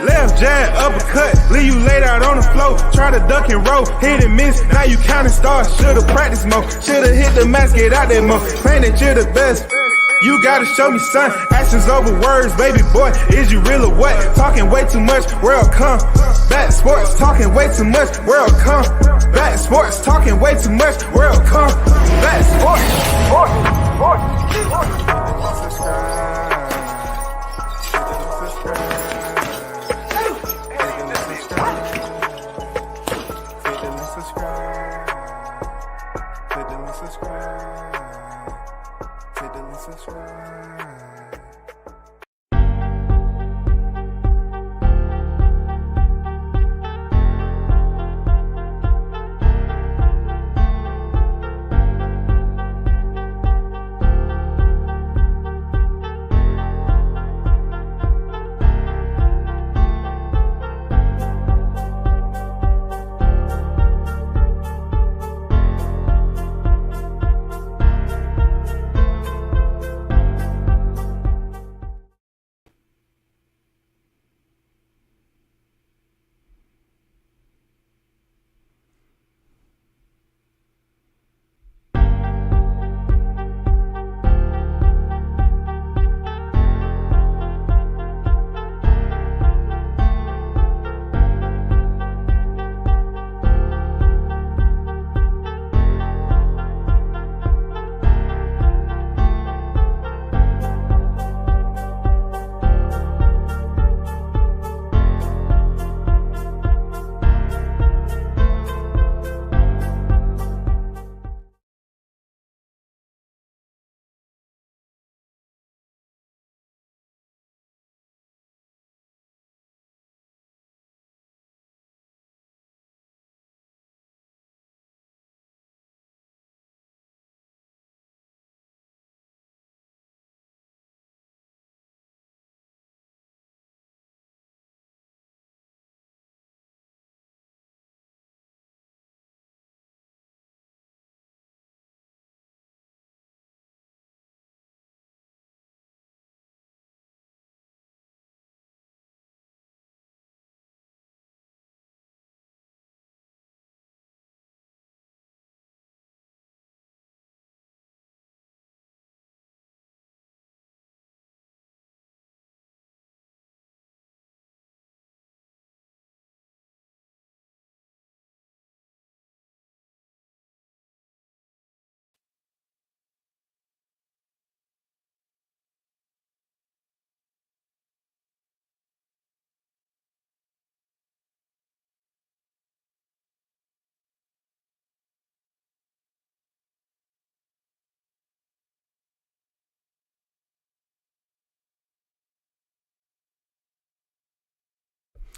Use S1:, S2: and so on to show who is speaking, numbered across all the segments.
S1: Left jab, uppercut, leave you laid out on the floor. Try to duck and roll, hit and miss, now you counting stars. Should've practiced more, should've hit the mask, get out there more. Man, that you're the best. You gotta show me, son. Actions over words, baby boy. Is you real or what? Talking way too much, world come. Back sports, talking way too much, world come. Back sports, talking way too much, world come. Back sports,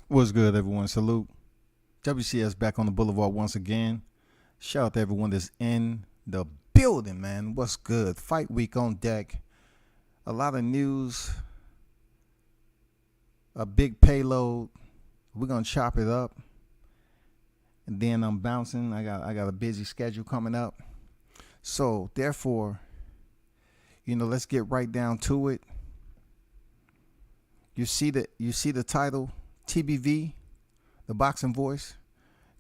S2: What's good, everyone? Salute. WCS back on the boulevard once again. Shout out to everyone that's in the building, man. What's good? Fight week on deck. A lot of news. A big payload. We're gonna chop it up. And then I'm bouncing. I got a busy schedule coming up. So therefore, let's get right down to it. You see the title, TBV, the boxing voice,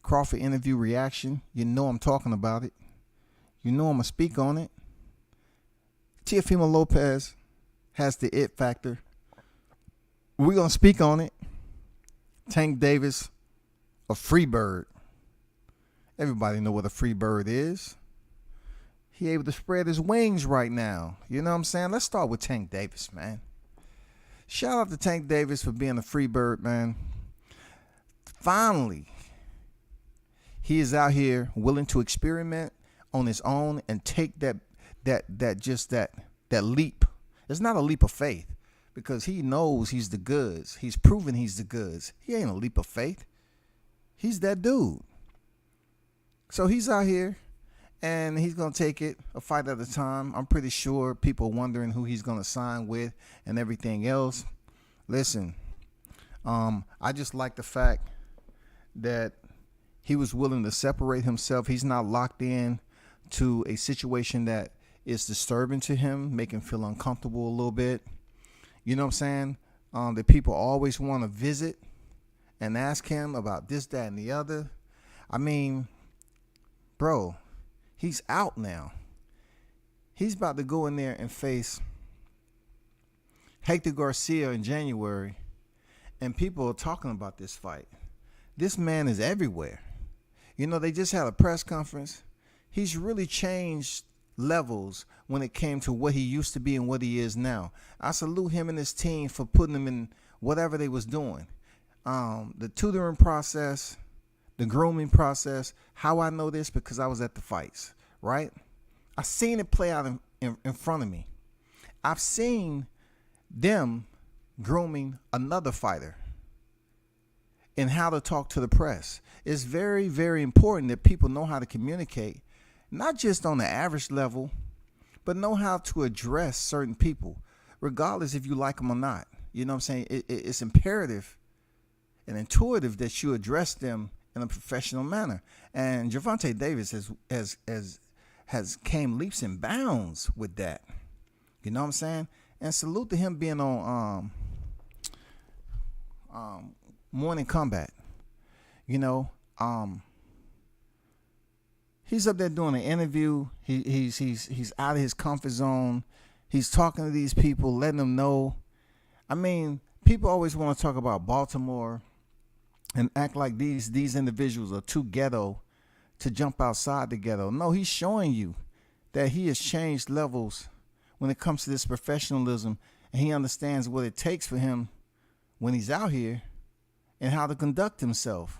S2: Crawford interview reaction. You know I'm talking about it. You know I'm going to speak on it. Teofimo Lopez has the it factor. We're going to speak on it. Tank Davis, a free bird. Everybody know what a free bird is. He able to spread his wings right now. You know what I'm saying? Let's start with Tank Davis, man. Shout out to Tank Davis for being a free bird, man. Finally, he is out here willing to experiment on his own and take that leap. It's not a leap of faith because he knows he's the goods. He's proven he's the goods. He ain't a leap of faith. He's that dude. So he's out here and he's going to take it a fight at a time. I'm pretty sure people are wondering who he's going to sign with and everything else. Listen, I just like the fact that he was willing to separate himself. He's not locked in to a situation that is disturbing to him, make him feel uncomfortable a little bit. You know what I'm saying? The people always want to visit and ask him about this, that, and the other. I mean, bro, he's out now. He's about to go in there and face Hector Garcia in January, and people are talking about this fight. This man is everywhere. You know, they just had a press conference. He's really changed levels when it came to what he used to be and what he is now. I salute him and his team for putting him in whatever they was doing. The tutoring process, the grooming process. How I know this? Because I was at the fights, right? I seen it play out in front of me. I've seen them grooming another fighter and how to talk to the press. It's very, very important that people know how to communicate, not just on the average level, but know how to address certain people, regardless if you like them or not. You know what I'm saying? It's imperative and intuitive that you address them in a professional manner. And Gervonta Davis has came leaps and bounds with that. You know what I'm saying? And salute to him being on Morning Combat. You know, he's up there doing an interview. He's out of his comfort zone. He's talking to these people, letting them know. I mean, people always want to talk about Baltimore and act like these individuals are too ghetto to jump outside the ghetto. No, he's showing you that he has changed levels when it comes to this professionalism, and he understands what it takes for him when he's out here and how to conduct himself.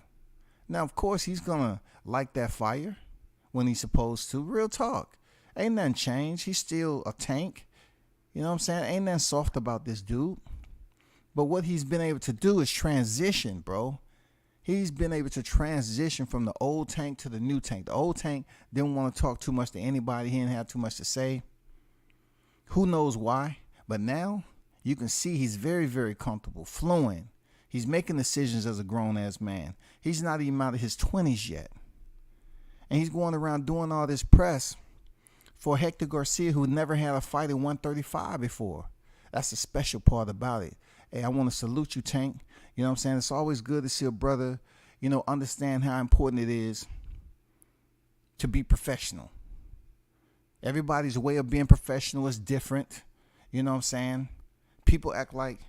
S2: Now, of course, he's going to light that fire when he's supposed to. Real talk. Ain't nothing changed. He's still a tank. You know what I'm saying? Ain't nothing soft about this dude. But what he's been able to do is transition, bro. He's been able to transition from the old tank to the new tank. The old tank didn't want to talk too much to anybody. He didn't have too much to say. Who knows why? But now you can see he's very, very comfortable, fluent. He's making decisions as a grown-ass man. He's not even out of his 20s yet. And he's going around doing all this press for Hector Garcia, who never had a fight at 135 before. That's the special part about it. Hey, I want to salute you, Tank. You know what I'm saying? It's always good to see a brother, you know, understand how important it is to be professional. Everybody's way of being professional is different. You know what I'm saying? People act like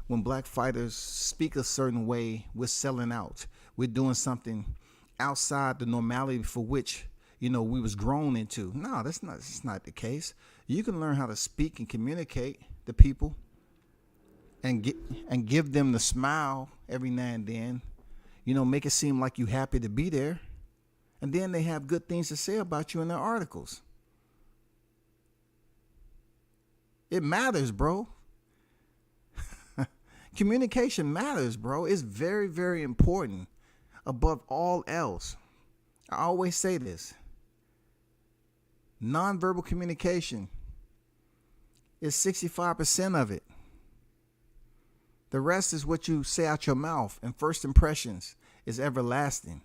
S2: when black fighters speak a certain way, we're selling out. We're doing something outside the normality for which, you know, we was grown into. No, that's not the case. You can learn how to speak and communicate to people and give them the smile every now and then. You know, make it seem like you happy to be there. And then they have good things to say about you in their articles. It matters, bro. Communication matters, bro. It's very, very important above all else. I always say this. Nonverbal communication is 65% of it. The rest is what you say out your mouth, and first impressions is everlasting.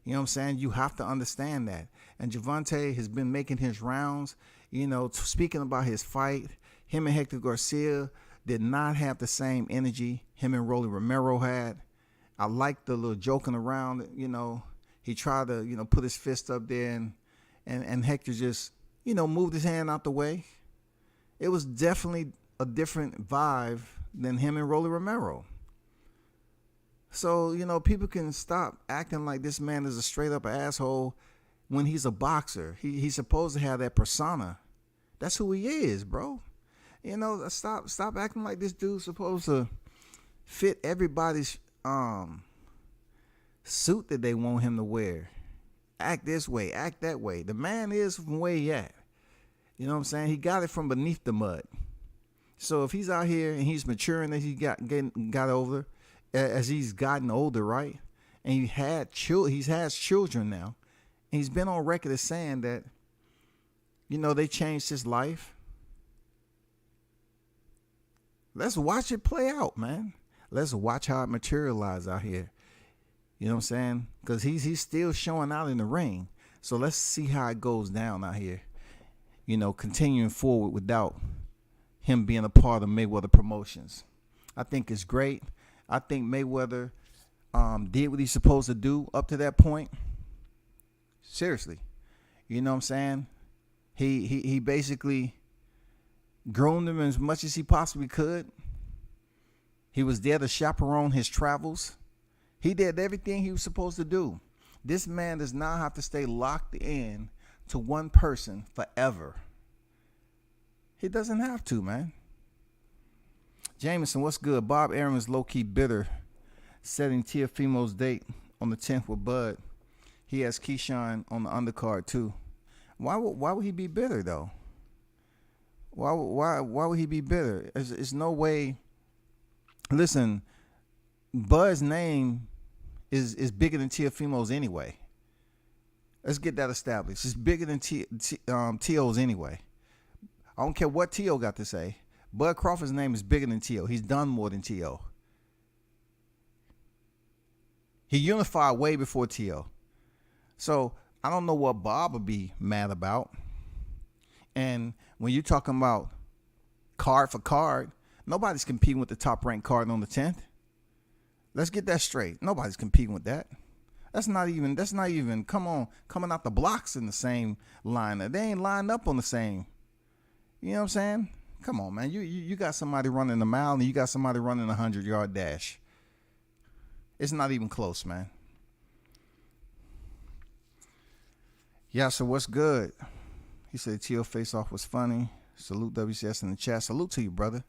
S2: You know what I'm saying? You have to understand that. And Gervonta has been making his rounds, you know, speaking about his fight. Him and Hector Garcia did not have the same energy him and Rolly Romero had. I liked the little joking around, you know. He tried to, you know, put his fist up there and Hector just, you know, moved his hand out the way. It was definitely a different vibe than him and Rolly Romero. So, you know, people can stop acting like this man is a straight up asshole when he's a boxer. He's supposed to have that persona. That's who he is, bro. You know, stop acting like this dude's supposed to fit everybody's suit that they want him to wear. Act this way, act that way. The man is from where he at. You know what I'm saying? He got it from beneath the mud. So if he's out here and he's maturing as he got older, as he's gotten older, right? And he has children now. And he's been on record as saying that, you know, they changed his life. Let's watch it play out, man. Let's watch how it materializes out here. You know what I'm saying? Because he's still showing out in the ring. So let's see how it goes down out here. You know, continuing forward without him being a part of Mayweather Promotions. I think it's great. I think Mayweather did what he's supposed to do up to that point. Seriously, you know what I'm saying? He basically groomed him as much as he possibly could. He was there to chaperone his travels. He did everything he was supposed to do. This man does not have to stay locked in to one person forever. He doesn't have to, man. Jameson, what's good? Bob Aaron is low-key bitter, setting Teofimo's date on the 10th with Bud. He has Keyshawn on the undercard too. Why would he be bitter though? Why would he be bitter? There's no way. Listen, Bud's name is bigger than Teofimo's anyway. Let's get that established. It's bigger than Teo's anyway. I don't care what Teo got to say. Bud Crawford's name is bigger than Teo. He's done more than Teo. He unified way before Teo. So I don't know what Bob would be mad about. And when you're talking about card for card, nobody's competing with the top ranked card on the 10th. Let's get that straight. Nobody's competing with that. That's not even come on, coming out the blocks in the same line. They ain't lined up on the same. You know what I'm saying? Come on, man. You got somebody running a mile and you got somebody running a 100-yard dash. It's not even close, man. Yeah, so what's good? He said Teo face-off was funny. Salute WCS in the chat. Salute to you, brother.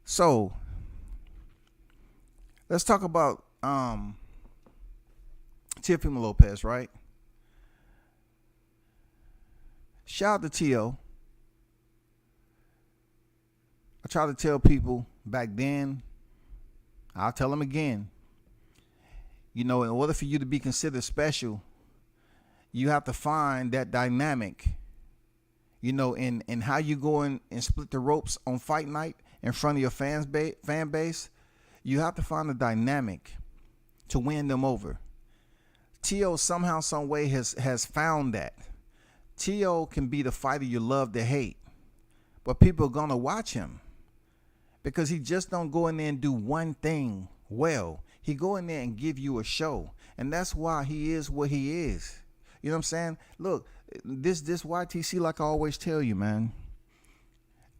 S2: So, let's talk about Teofimo Lopez, right? Shout out to Teo. I try to tell people back then, I'll tell them again, in order for you to be considered special, you have to find that dynamic, in how you go in and split the ropes on fight night in front of your fan base. You have to find a dynamic to win them over. Teo somehow, some way has found that. Teo can be the fighter you love to hate, but people are going to watch him because he just don't go in there and do one thing well. He go in there and give you a show, and that's why he is what he is. You know what I'm saying? Look, this YTC, like I always tell you, man,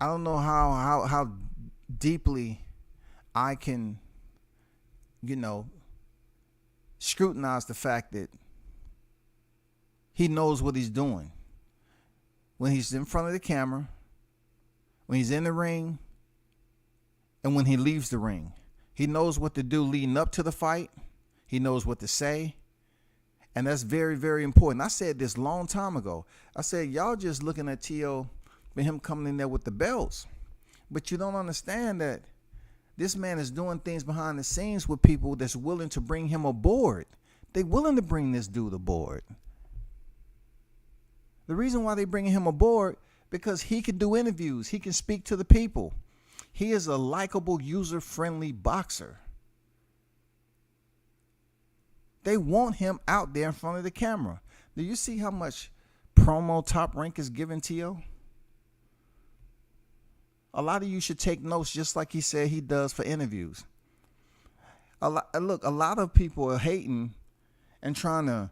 S2: I don't know how deeply I can, scrutinize the fact that he knows what he's doing. When he's in front of the camera, when he's in the ring, and when he leaves the ring. He knows what to do leading up to the fight. He knows what to say. And that's very, very important. I said this long time ago. I said, y'all just looking at Teo and him coming in there with the belts. But you don't understand that this man is doing things behind the scenes with people that's willing to bring him aboard. They willing to bring this dude aboard. The reason why they bringing him aboard, because he can do interviews. He can speak to the people. He is a likable, user-friendly boxer. They want him out there in front of the camera. Do you see how much promo Top Rank is giving Teo? A lot of you should take notes, just like he said he does for interviews. Look, a lot of people are hating and trying to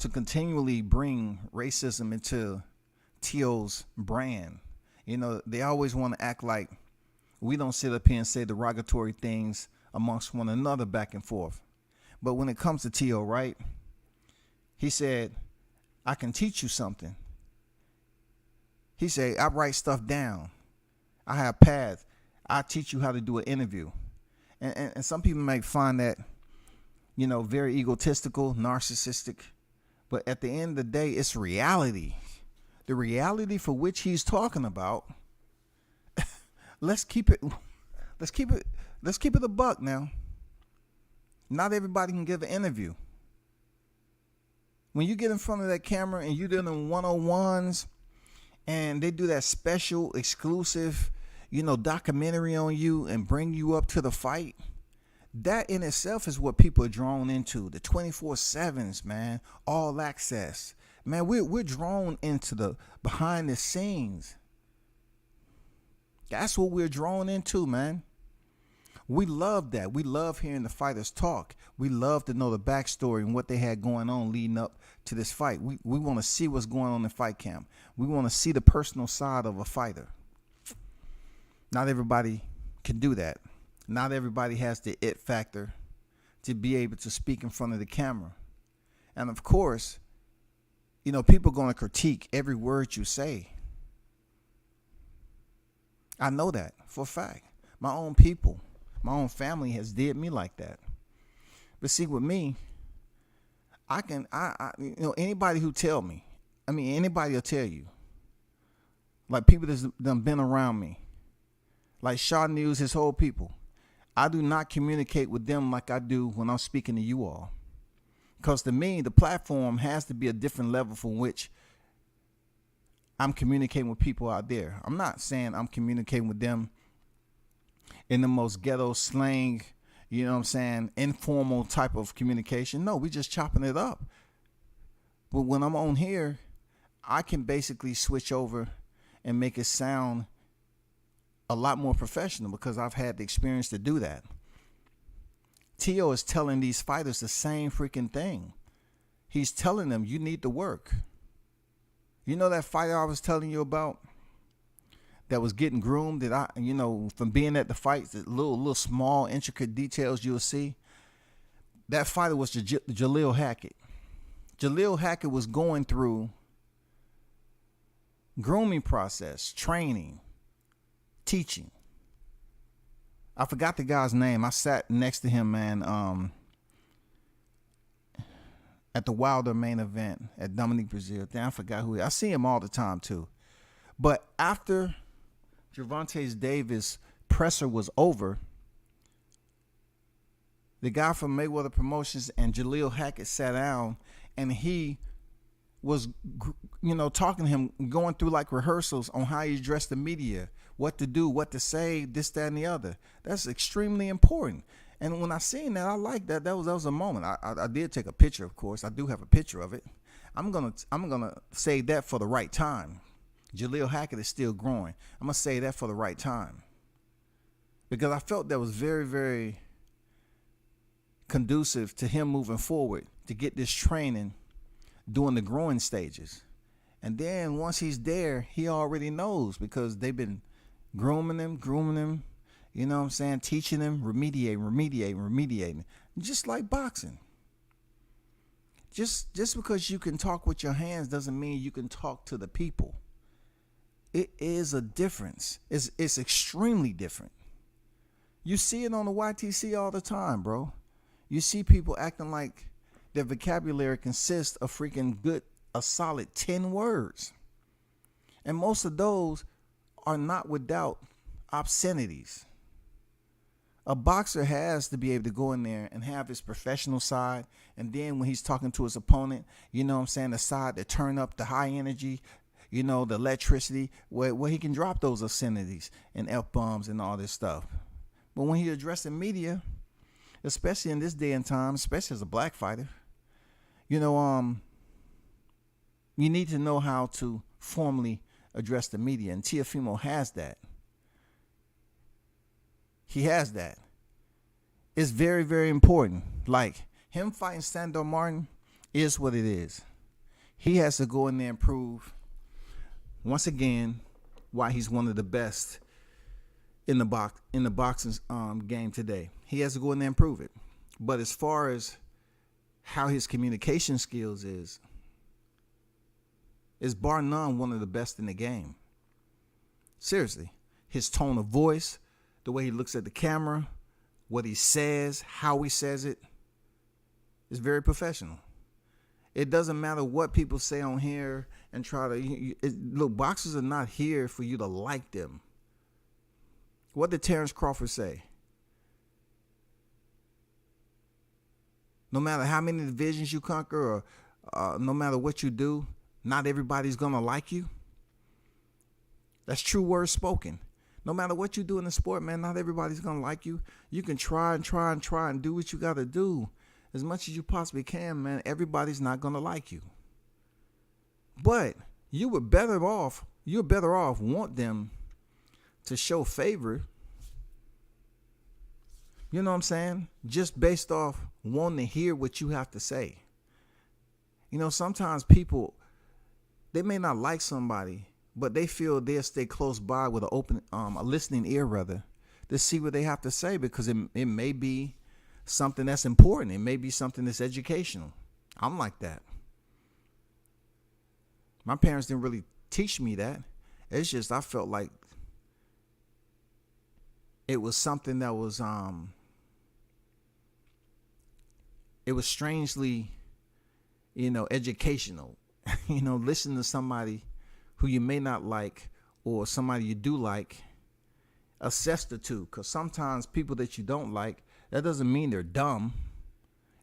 S2: continually bring racism into Teo's brand. They always want to act like we don't sit up here and say derogatory things amongst one another back and forth. But when it comes to Teo, right, he said, I can teach you something. He said, I write stuff down. I have paths. I teach you how to do an interview. And some people may find that, very egotistical, narcissistic. But at the end of the day, it's reality. The reality for which he's talking about. Let's keep it a buck now. Not everybody can give an interview. When you get in front of that camera and you do them 101s and they do that special exclusive, documentary on you and bring you up to the fight, that in itself is what people are drawn into. The 24/7s, man, all access. Man, we're drawn into the behind the scenes. That's what we're drawn into, man. We love that. We love hearing the fighters talk. We love to know the backstory and what they had going on leading up to this fight. We want to see what's going on in fight camp. We want to see the personal side of a fighter. Not everybody can do that. Not everybody has the it factor to be able to speak in front of the camera. And of course, you know, people are going to critique every word you say. I know that for a fact. My own people, my own family has did me like that. But see, with me, I you know, anybody who tell me, anybody will tell you, like people that's done been around me, like Shaw News, his whole people, I do not communicate with them like I do when I'm speaking to you all. Because to me, the platform has to be a different level from which I'm communicating with people out there. I'm not saying I'm communicating with them in the most ghetto slang, you know what I'm saying, informal type of communication. No, we just chopping it up. But when I'm on here, I can basically switch over and make it sound a lot more professional because I've had the experience to do that. Teo is telling these fighters the same freaking thing. He's telling them, you need to work. You know that fighter I was telling you about that was getting groomed, that from being at the fights, the little small intricate details you'll see? That fighter was Jaleel Hackett. Jaleel Hackett was going through grooming process, training, teaching. I forgot the guy's name. I sat next to him, man, at the Wilder main event at Dominique Brazil. Then I forgot who he is. I see him all the time too. But after Gervonta Davis presser was over, the guy from Mayweather Promotions and Jaleel Hackett sat down, and he was, talking to him, going through like rehearsals on how you address the media, what to do, what to say, this, that, and the other. That's extremely important. And when I seen that, I liked that. That was a moment. I did take a picture, of course. I do have a picture of it. I'm gonna save that for the right time. Jaleel Hackett is still growing. I'm gonna say that for the right time, because I felt that was very, very conducive to him moving forward to get this training during the growing stages. And then once he's there, he already knows, because they've been grooming him, you know what I'm saying, teaching him, remediating, just like boxing. Just because you can talk with your hands doesn't mean you can talk to the people. It is a difference. It's extremely different. You see it on the YTC all the time, bro. You see people acting like their vocabulary consists of a solid 10 words. And most of those are not without obscenities. A boxer has to be able to go in there and have his professional side. And then when he's talking to his opponent, you know what I'm saying, the side that turn up the high energy, the electricity, where he can drop those obscenities and F-bombs and all this stuff. But when he's addressing media, especially in this day and time, especially as a black fighter, you need to know how to formally address the media. And Teofimo has that. He has that. It's very, very important. Like, him fighting Sandor Martin is what it is. He has to go in there and prove, once again, why he's one of the best in the boxing game today. He has to go in there and prove it. But as far as how his communication skills is bar none one of the best in the game. Seriously. His tone of voice, the way he looks at the camera, what he says, how he says it, is very professional. It doesn't matter what people say on here and try to... Look, boxers are not here for you to like them. What did Terrence Crawford say? No matter how many divisions you conquer, or no matter what you do, not everybody's going to like you. That's true words spoken. No matter what you do in the sport, man, not everybody's going to like you. You can try and do what you got to do as much as you possibly can, man. Everybody's not going to like you. But you're better off want them to show favor You know what I'm saying? Just based off wanting to hear what you have to say. You know, sometimes people, they may not like somebody, but they feel they'll stay close by with a listening ear rather, to see what they have to say, because it may be something that's important. It may be something that's educational. I'm like that. My parents didn't really teach me that. It's just I felt like it was something that was it was strangely, educational. Listen to somebody who you may not like or somebody you do like, assess the two, because sometimes people that you don't like, that doesn't mean they're dumb.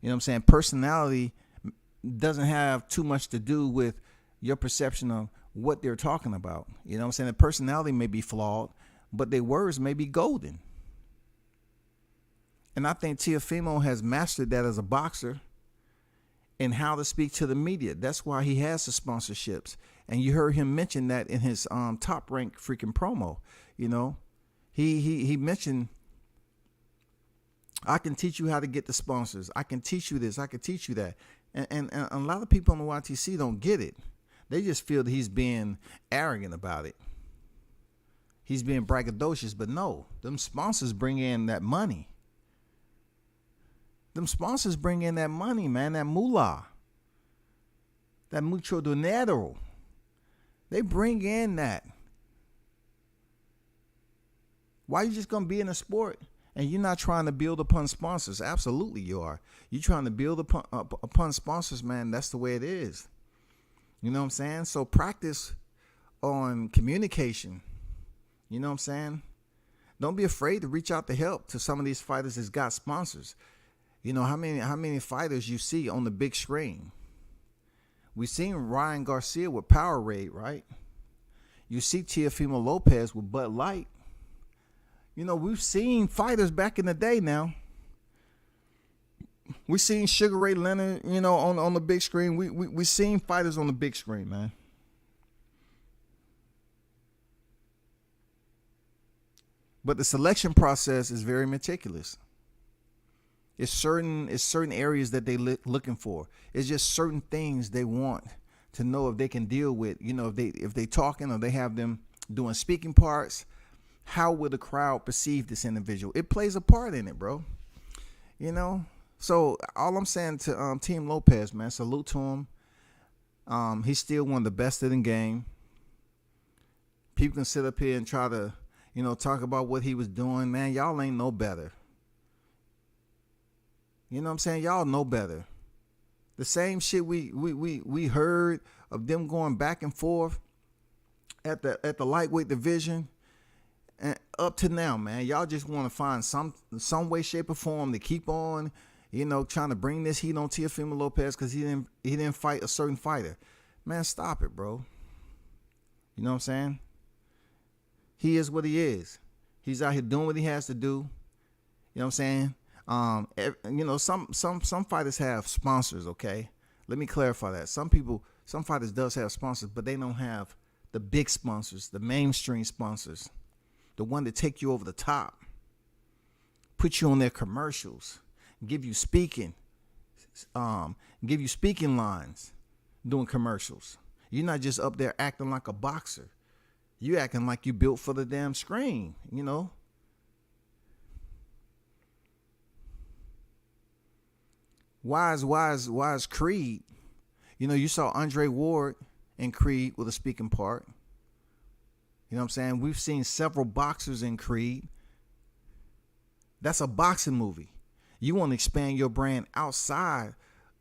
S2: You know what I'm saying? Personality doesn't have too much to do with your perception of what they're talking about. You know what I'm saying? The personality may be flawed, but their words may be golden. And I think Teofimo has mastered that as a boxer and how to speak to the media. That's why he has the sponsorships. And you heard him mention that in his Top Rank freaking promo. He mentioned, I can teach you how to get the sponsors. I can teach you this. I can teach you that. And a lot of people on the YTC don't get it. They just feel that he's being arrogant about it. He's being braggadocious. But no, them sponsors bring in that money. Them sponsors bring in that money, man, that moolah, that mucho dinero. They bring in that. Why you just going to be in a sport and you're not trying to build upon sponsors? Absolutely you are. You're trying to build upon sponsors, man. That's the way it is. You know what I'm saying? So practice on communication. You know what I'm saying? Don't be afraid to reach out to help to some of these fighters that's got sponsors. How many fighters you see on the big screen? We seen Ryan Garcia with Powerade, right? You see Teofimo Lopez with Bud Light. We've seen fighters back in the day now. We seen Sugar Ray Leonard, on the big screen. We seen fighters on the big screen, man. But the selection process is very meticulous. It's certain areas that they looking for. It's just certain things they want to know if they can deal with. If they talking or they have them doing speaking parts. How will the crowd perceive this individual? It plays a part in it, bro. So all I'm saying to Team Lopez, man, salute to him. He's still one of the best in the game. People can sit up here and try to, talk about what he was doing. Man, y'all ain't no better. You know what I'm saying? Y'all know better. The same shit we heard of them going back and forth at the lightweight division. And up to now, man, y'all just want to find some way, shape, or form to keep on, trying to bring this heat on Teofimo Lopez because he didn't fight a certain fighter. Man, stop it, bro. You know what I'm saying? He is what he is. He's out here doing what he has to do. You know what I'm saying? Some fighters have sponsors. Okay, let me clarify that. Some fighters does have sponsors, but they don't have the big sponsors, the mainstream sponsors. The one that take you over the top, put you on their commercials, give you speaking lines, doing commercials. You're not just up there acting like a boxer. You acting like you built for the damn screen, Why is Creed? You saw Andre Ward in Creed with a speaking part. You know what I'm saying? We've seen several boxers in Creed. That's a boxing movie. You want to expand your brand outside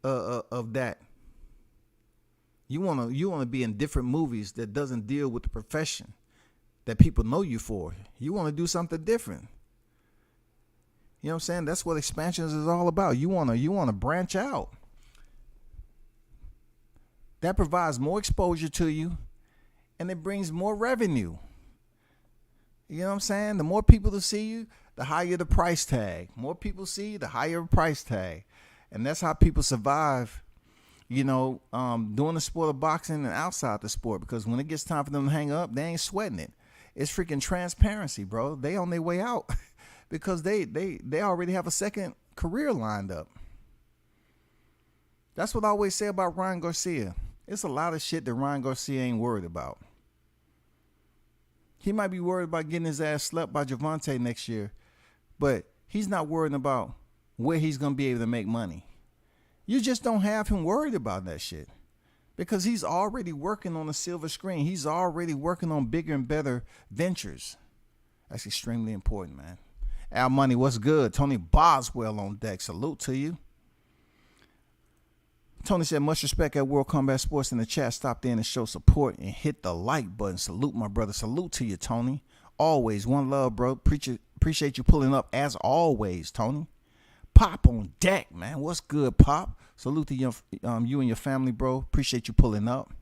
S2: of that. You want to be in different movies that doesn't deal with the profession that people know you for. You want to do something different. You know what I'm saying? That's what expansions is all about. You want to branch out. That provides more exposure to you. And it brings more revenue. You know what I'm saying? The more people to see you, the higher the price tag. More people see you, the higher the price tag. And that's how people survive, doing the sport of boxing and outside the sport. Because when it gets time for them to hang up, they ain't sweating it. It's freaking transparency, bro. They on their way out. because they already have a second career lined up. That's what I always say about Ryan Garcia. It's a lot of shit that Ryan Garcia ain't worried about. He might be worried about getting his ass slept by Gervonta next year, but he's not worried about where he's going to be able to make money. You just don't have him worried about that shit because he's already working on the silver screen. He's already working on bigger and better ventures. That's extremely important, man. Al Money, what's good? Tony Boswell on deck. Salute to you. Tony said, much respect at World Combat Sports in the chat. Stop in and show support and hit the like button. Salute, my brother. Salute to you, Tony. Always. One love, bro. Appreciate you pulling up as always, Tony. Pop on deck, man. What's good, Pop? Salute to you and your family, bro. Appreciate you pulling up.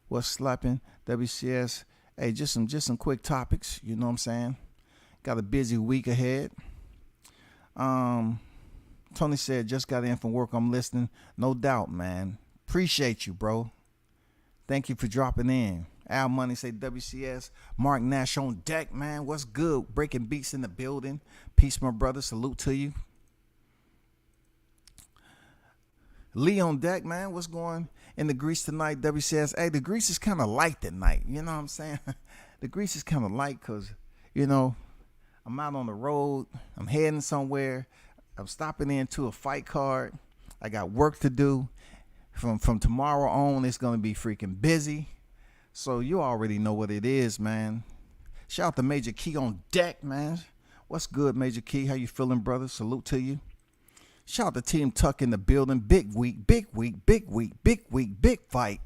S2: What's slapping? WCS. Hey, just some quick topics. You know what I'm saying? Got a busy week ahead. Tony said, just got in from work. I'm listening. No doubt, man. Appreciate you, bro. Thank you for dropping in. Al Money say WCS. Mark Nash on deck, man. What's good? Breaking beats in the building. Peace, my brother. Salute to you. Lee on deck, man. What's going in the grease tonight? WCS. Hey, the grease is kind of light tonight. You know what I'm saying? The grease is kind of light because, you know, I'm out on the road. I'm heading somewhere. I'm stopping into a fight card. I got work to do. From tomorrow on, it's going to be freaking busy. So you already know what it is, man. Shout out to Major Key on deck, man. What's good, Major Key? How you feeling, brother? Salute to you. Shout out to Team Tuck in the building. Big week, big week, big week, big week, big fight.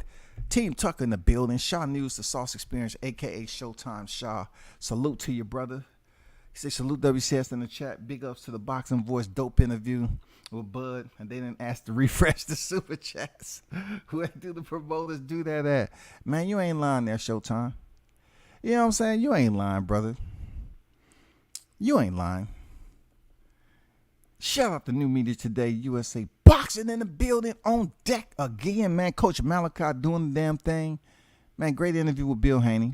S2: Team Tuck in the building. Shaw News, the Sauce Experience, a.k.a. Showtime Shaw. Salute to you, brother. He said, salute WCS in the chat. Big ups to the Boxing Voice dope interview with Bud. And they didn't ask to refresh the super chats. Where do the promoters do that at? Man, you ain't lying there, Showtime. You know what I'm saying? You ain't lying, brother. You ain't lying. Shout out to New Media Today, USA Boxing in the building on deck again, man. Coach Malachi doing the damn thing. Man, great interview with Bill Haney.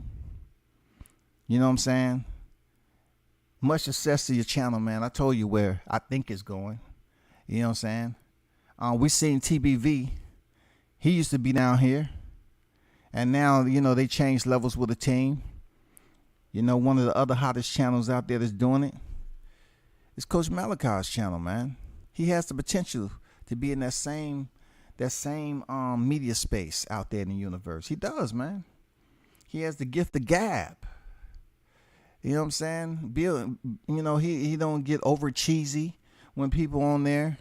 S2: You know what I'm saying? Much success to your channel, man. I told you where I think it's going. You know what I'm saying? We seen TBV. He used to be down here. And now, you know, they changed levels with the team. You know, one of the other hottest channels out there that's doing it is Coach Malachi's channel, man. He has the potential to be in that same media space out there in the universe. He does, man. He has the gift of gab. You know what I'm saying? Bill, you know, he don't get over cheesy when people on there.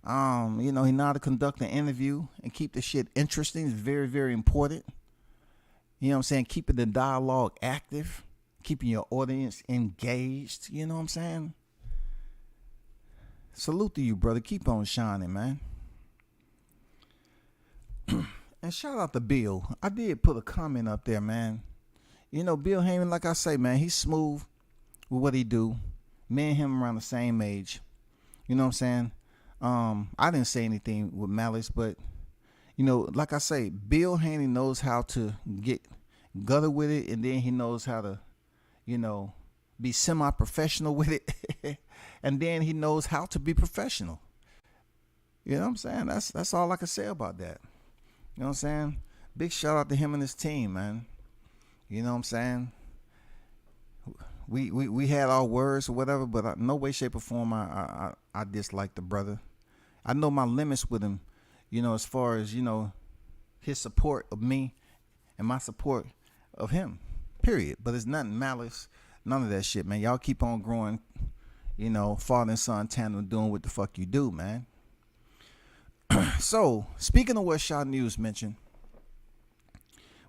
S2: You know, he know how to conduct an interview and keep the shit interesting. It's very, very important. You know what I'm saying? Keeping the dialogue active, keeping your audience engaged. You know what I'm saying? Salute to you, brother. Keep on shining, man. And shout out to Bill. I did put a comment up there, man. You know, Bill Heyman, like I say, man, he's smooth with what he do. Me and him around the same age. You know what I'm saying? I didn't say anything with malice, but, you know, like I say, Bill Haney knows how to get gutter with it, and then he knows how to, you know, be semi-professional with it, and then he knows how to be professional. You know what I'm saying? That's all I can say about that. You know what I'm saying? Big shout out to him and his team, man. You know what I'm saying? We had our words or whatever, but no way, shape, or form I dislike the brother. I know my limits with him, you know, as far as, you know, his support of me and my support of him, period. But it's nothing malice, none of that shit, man. Y'all keep on growing, you know, father and son tandem, doing what the fuck you do, man. So, speaking of what Shaw News mentioned,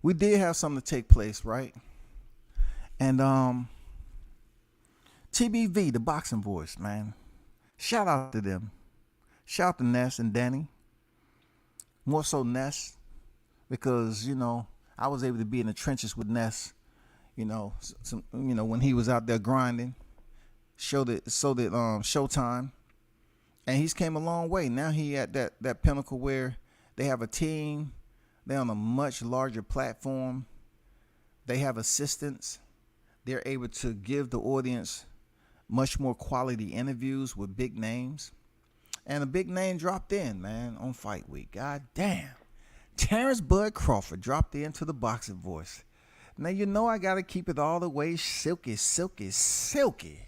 S2: we did have something to take place, right? And TBV, the Boxing Voice, man. Shout out to them. Shout out to Ness and Danny. More so Ness, because, you know, I was able to be in the trenches with Ness, you know, when he was out there grinding. So did Showtime. And he's came a long way. Now he at that pinnacle where they have a team. They're on a much larger platform. They have assistants. They're able to give the audience much more quality interviews with big names. And a big name dropped in, man, on Fight Week. God damn. Terrence Bud Crawford dropped into the Boxing Voice. Now, you know I got to keep it all the way silky, silky, silky.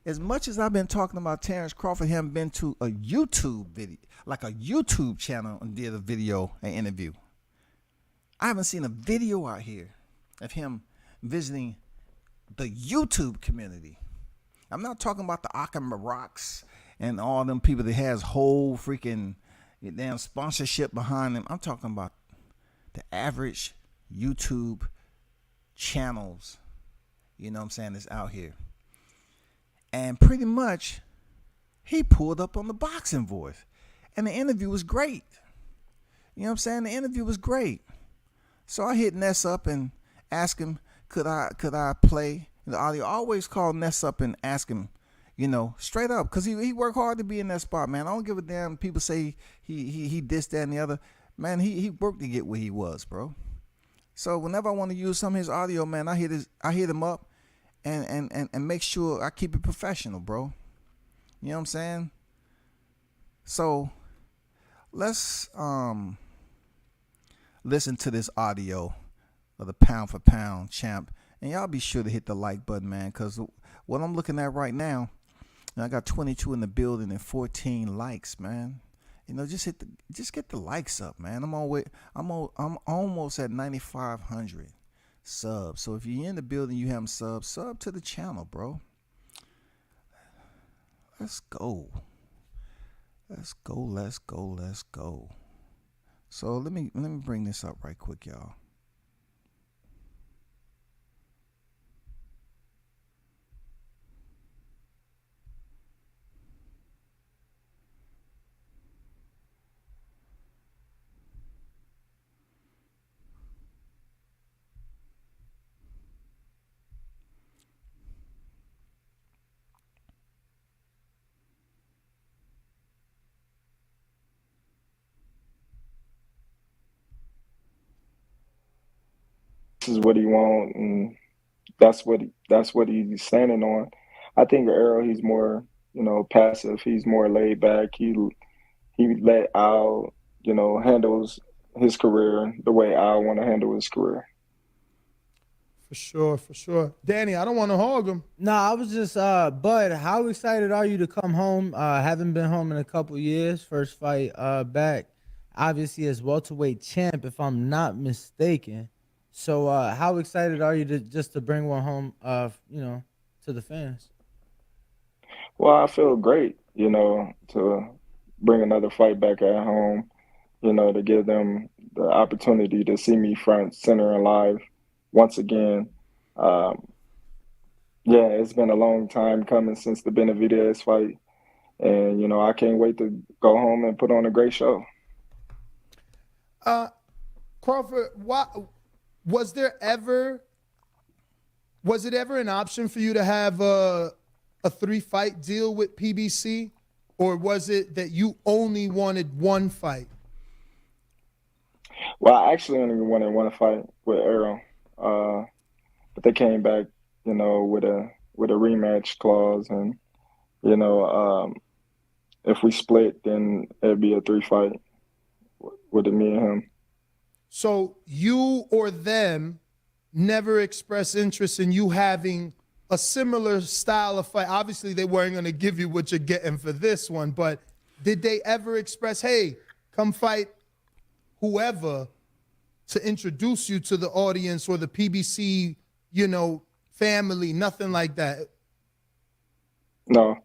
S2: As much as I've been talking about Terrence Crawford, haven't been to a YouTube video, like a YouTube channel, and did a video, an interview. I haven't seen a video out here of him visiting the YouTube community. I'm not talking about the Akim Rocks and all them people that has whole freaking damn sponsorship behind them. I'm talking about the average YouTube channels, you know what I'm saying, that's out here. And pretty much, he pulled up on the Boxing Voice. And the interview was great. You know what I'm saying? The interview was great. So I hit Ness up and asked him, could I play the audio? I always call Ness up and ask him, you know, straight up. Because he worked hard to be in that spot, man. I don't give a damn. People say he this, that, and the other. Man, he worked to get where he was, bro. So whenever I want to use some of his audio, man, I hit him up and make sure I keep it professional, bro. You know what I'm saying? So let's listen to this audio of the pound for pound champ. And y'all be sure to hit the like button, man, because what I'm looking at right now, and I got 22 in the building and 14 likes, man. You know, just get the likes up, man. I'm almost at 9,500 subs. So if you're in the building, you haven't sub to the channel, bro. Let's go. Let's go. So let me bring this up right quick, y'all.
S3: This is what he wants, and that's what he's standing on. I think Errol, he's more, passive. He's more laid back. He let Al, handles his career the way Al want to handle his career.
S4: For sure. Danny, I don't want to hog him.
S5: No, I was just, Bud, how excited are you to come home? Haven't been home in a couple years. First fight back, obviously as welterweight champ, if I'm not mistaken. So how excited are you to bring one home, to the fans?
S3: Well, I feel great, to bring another fight back at home, to give them the opportunity to see me front, center, and live once again. It's been a long time coming since the Benavidez fight. And, I can't wait to go home and put on a great show.
S4: Crawford, was it ever an option for you to have a 3-fight deal with PBC, or was it that you only wanted one fight?
S3: Well, I actually only wanted one fight with Errol, but they came back, with a rematch clause, and if we split, then it'd be a 3-fight with me and him.
S4: So you or them never expressed interest in you having a similar style of fight? Obviously, they weren't going to give you what you're getting for this one, but did they ever express, hey, come fight whoever, to introduce you to the audience or the PBC, family, nothing like that?
S3: No.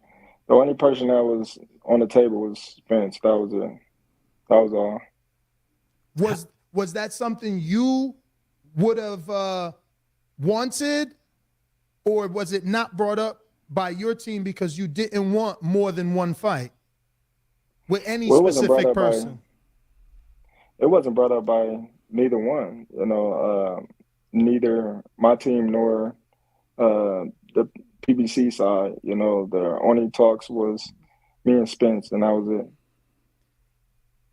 S3: The only person that was on the table was Spence. That was it. That was all.
S4: Was that something you would have wanted, or was it not brought up by your team because you didn't want more than one fight with any specific person?
S3: It wasn't brought up by neither one. Neither my team nor the PBC side. The only talks was me and Spence, and that was it.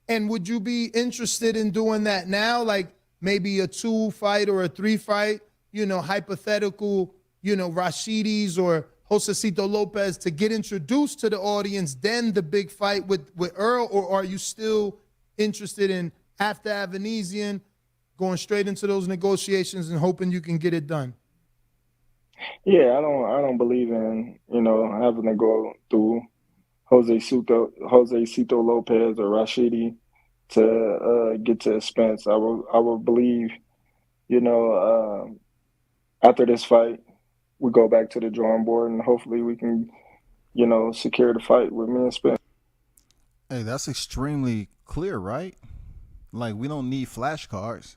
S4: And would you be interested in doing that now? Like maybe a 2-fight or a 3-fight, hypothetical, Rashidis or Josecito Lopez to get introduced to the audience, then the big fight with Earl, or are you still interested in after Avanesian going straight into those negotiations and hoping you can get it done?
S3: Yeah, I don't believe in, having to go through Josecito Lopez or Rashidi to get to Spence. I will believe, after this fight, we go back to the drawing board and hopefully we can, secure the fight with me and Spence.
S2: Hey, that's extremely clear, right? Like, we don't need flashcards.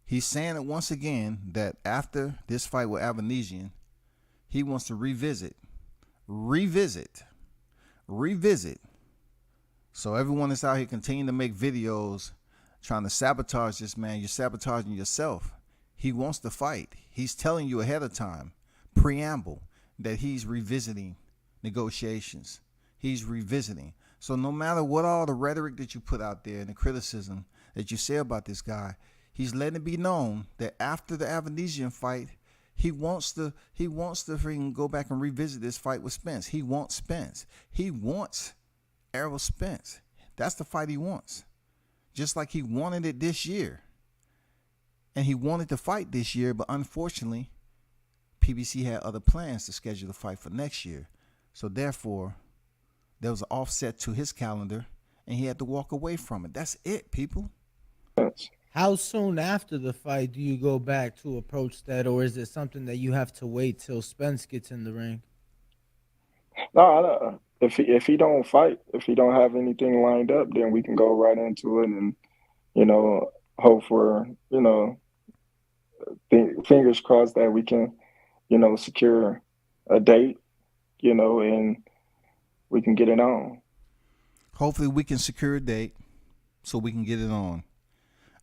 S2: He's saying it once again that after this fight with Avanesian, he wants to revisit. So everyone that's out here continuing to make videos trying to sabotage this man, you're sabotaging yourself. He wants to fight. He's telling you ahead of time, preamble, that he's revisiting negotiations. He's revisiting. So no matter what all the rhetoric that you put out there and the criticism that you say about this guy, he's letting it be known that after the Avanesian fight, he wants to freaking go back and revisit this fight with Spence. He wants Spence. He wants Errol Spence. That's the fight he wants. Just like he wanted it this year. And he wanted to fight this year, but unfortunately, PBC had other plans to schedule the fight for next year. So therefore, there was an offset to his calendar, and he had to walk away from it. That's it, people.
S5: How soon after the fight do you go back to approach that, or is it something that you have to wait till Spence gets in the ring?
S3: No, if he don't fight, if he don't have anything lined up, then we can go right into it and, hope for, fingers crossed that we can, secure a date, and we can get it on.
S2: Hopefully we can secure a date so we can get it on.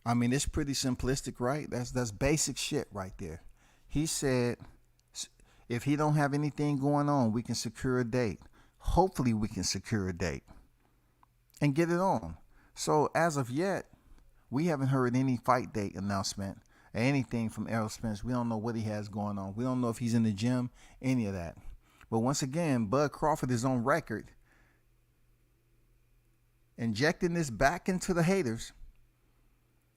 S2: I mean, it's pretty simplistic, right? That's basic shit right there. He said if he don't have anything going on, we can secure a date. Hopefully we can secure a date and get it on. So as of yet, we haven't heard any fight date announcement or anything from Errol Spence. We don't know what he has going on. We don't know if he's in the gym, any of that. But once again, Bud Crawford is on record injecting this back into the haters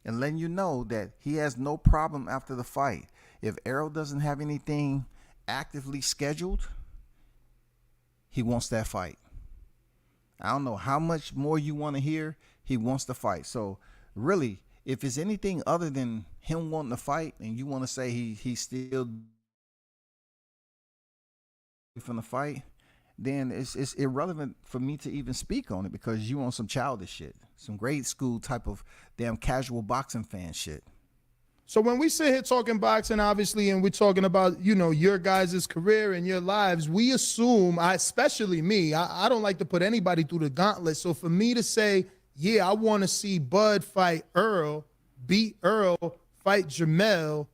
S2: and letting you know that he has no problem after the fight. If Errol doesn't have anything actively scheduled, he wants that fight. I don't know how much more you want to hear. He wants to fight. So really, if it's anything other than him wanting to fight and you want to say he's still from the fight, then it's irrelevant for me to even speak on it because you on some childish shit, some grade school type of damn casual boxing fan shit.
S4: So when we sit here talking boxing, obviously, and we're talking about, your guys' career and your lives, we assume, especially me, I don't like to put anybody through the gauntlet. So for me to say, yeah, I want to see Bud fight Earl, beat Earl, fight Jamel,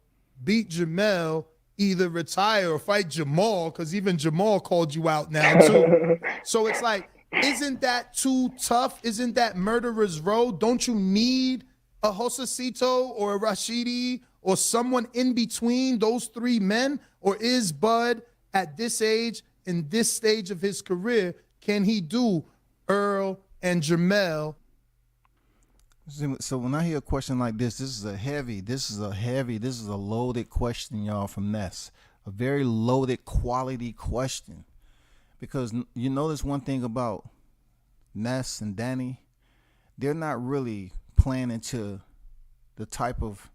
S4: beat Jamel, either retire or fight Jamal, because even Jamal called you out now too. So it's like, isn't that too tough? Isn't that murderer's row? Don't you need a Josecito or a Rashidi or someone in between those three men? Or is Bud at this age, in this stage of his career, can he do Earl and Jamel?
S2: So when I hear a question like this is a loaded question, y'all, from Ness. A very loaded quality question. Because you notice one thing about Ness and Danny, they're not really playing into the type of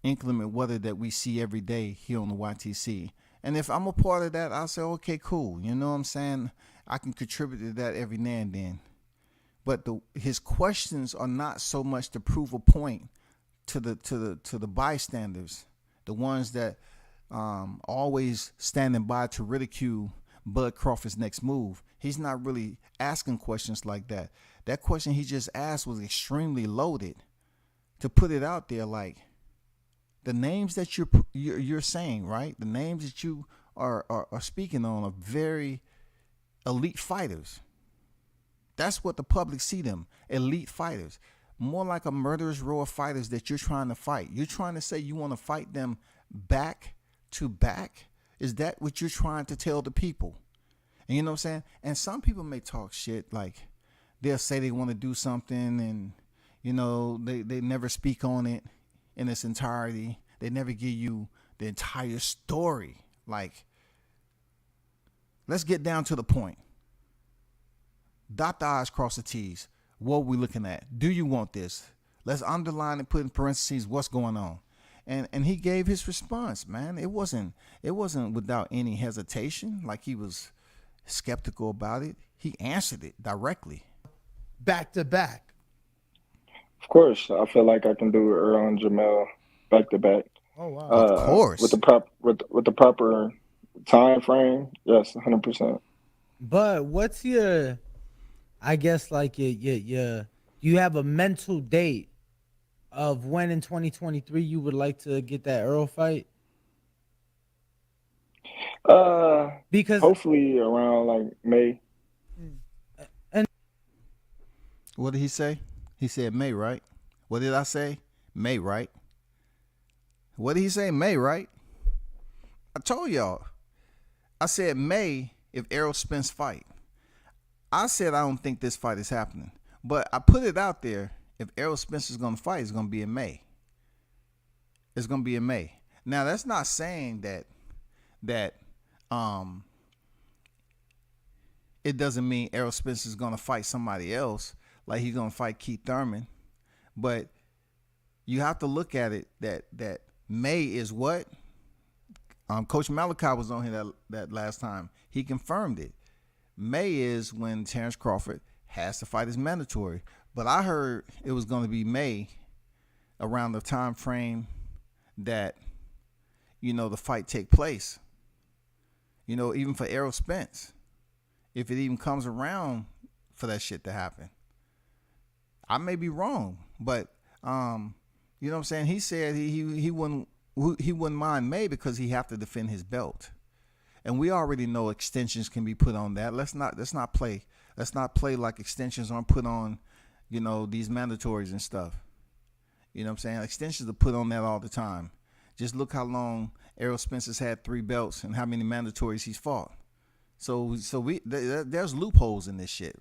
S2: inclement weather that we see every day here on the YTC. And if I'm a part of that, I'll say, okay, cool. You know what I'm saying? I can contribute to that every now and then. But his questions are not so much to prove a point to the bystanders, the ones that always standing by to ridicule Bud Crawford's next move. He's not really asking questions like that. That question he just asked was extremely loaded. To put it out there, like the names that you're saying, right? The names that you are speaking on are very elite fighters. That's what the public see them, elite fighters. More like a murderer's row of fighters that you're trying to fight. You're trying to say you want to fight them back to back. Is that what you're trying to tell the people? And you know what I'm saying? And some people may talk shit, like they'll say they want to do something and, you know, they never speak on it in its entirety. They never give you the entire story. Like, let's get down to the point. Dot the I's, cross the T's. What are we looking at? Do you want this? Let's underline and put in parentheses what's going on. And he gave his response, man. It wasn't without any hesitation, like he was skeptical about it. He answered it directly.
S4: Back to back.
S3: Of course, I feel like I can do Earl and Jamel back to back.
S4: Oh wow.
S2: Of course.
S3: With the proper time frame, yes, 100%.
S5: But what's your, I guess, like your you have a mental date of when in 2023 you would like to get that Earl fight?
S3: Because hopefully around like May.
S5: And
S2: what did he say? He said May, right? What did I say? May, right? What did he say? May, right? I told y'all. I said May if Errol Spence fight. I said I don't think this fight is happening. But I put it out there. If Errol Spence is going to fight, it's going to be in May. It's going to be in May. Now, that's not saying that it doesn't mean Errol Spence is going to fight somebody else, like he's going to fight Keith Thurman. But you have to look at it that May is what? Coach Malachi was on here that last time. He confirmed it. May is when Terrence Crawford has to fight his mandatory. But I heard it was going to be May around the time frame that, you know, the fight take place. You know, even for Errol Spence, if it even comes around for that shit to happen. I may be wrong, but you know what I'm saying? He said he wouldn't mind May because he have to defend his belt. And we already know extensions can be put on that. Let's not play like extensions aren't put on, you know, these mandatories and stuff. You know what I'm saying? Extensions are put on that all the time. Just look how long Errol Spence has had 3 belts and how many mandatories he's fought. So there's loopholes in this shit.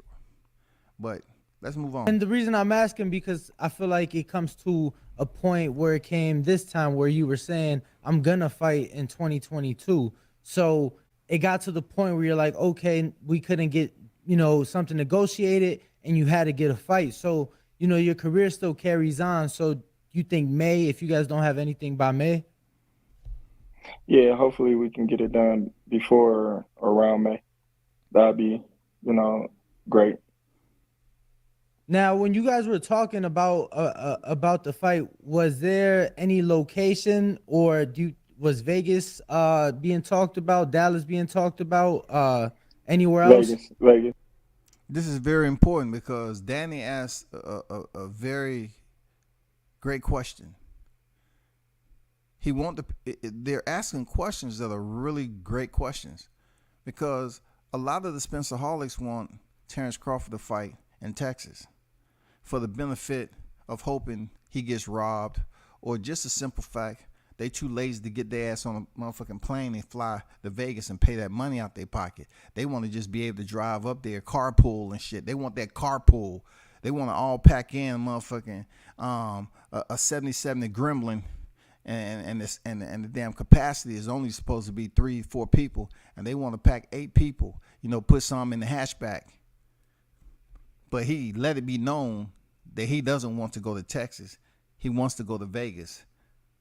S2: But let's move on.
S5: And the reason I'm asking, because I feel like it comes to a point where it came this time where you were saying, I'm going to fight in 2022. So it got to the point where you're like, okay, we couldn't get, you know, something negotiated and you had to get a fight. So, you know, your career still carries on. So you think May, if you guys don't have anything by May?
S3: Yeah, hopefully we can get it done before or around May. That'd be, you know, great.
S5: Now, when you guys were talking about the fight, was there any location or was Vegas being talked about, Dallas being talked about, anywhere else?
S3: Vegas.
S2: This is very important because Danny asked a very great question. They're asking questions that are really great questions because a lot of the Spencerholics want Terrence Crawford to fight in Texas for the benefit of hoping he gets robbed, or just a simple fact they too lazy to get their ass on a motherfucking plane and fly to Vegas and pay that money out their pocket. They want to just be able to drive up there, carpool and shit. They want that carpool. They want to all pack in motherfucking a 70 Gremlin, and the damn capacity is only supposed to be 3-4 people, and they want to pack 8 people. You know, put some in the hatchback. But he let it be known that he doesn't want to go to Texas. He wants to go to Vegas.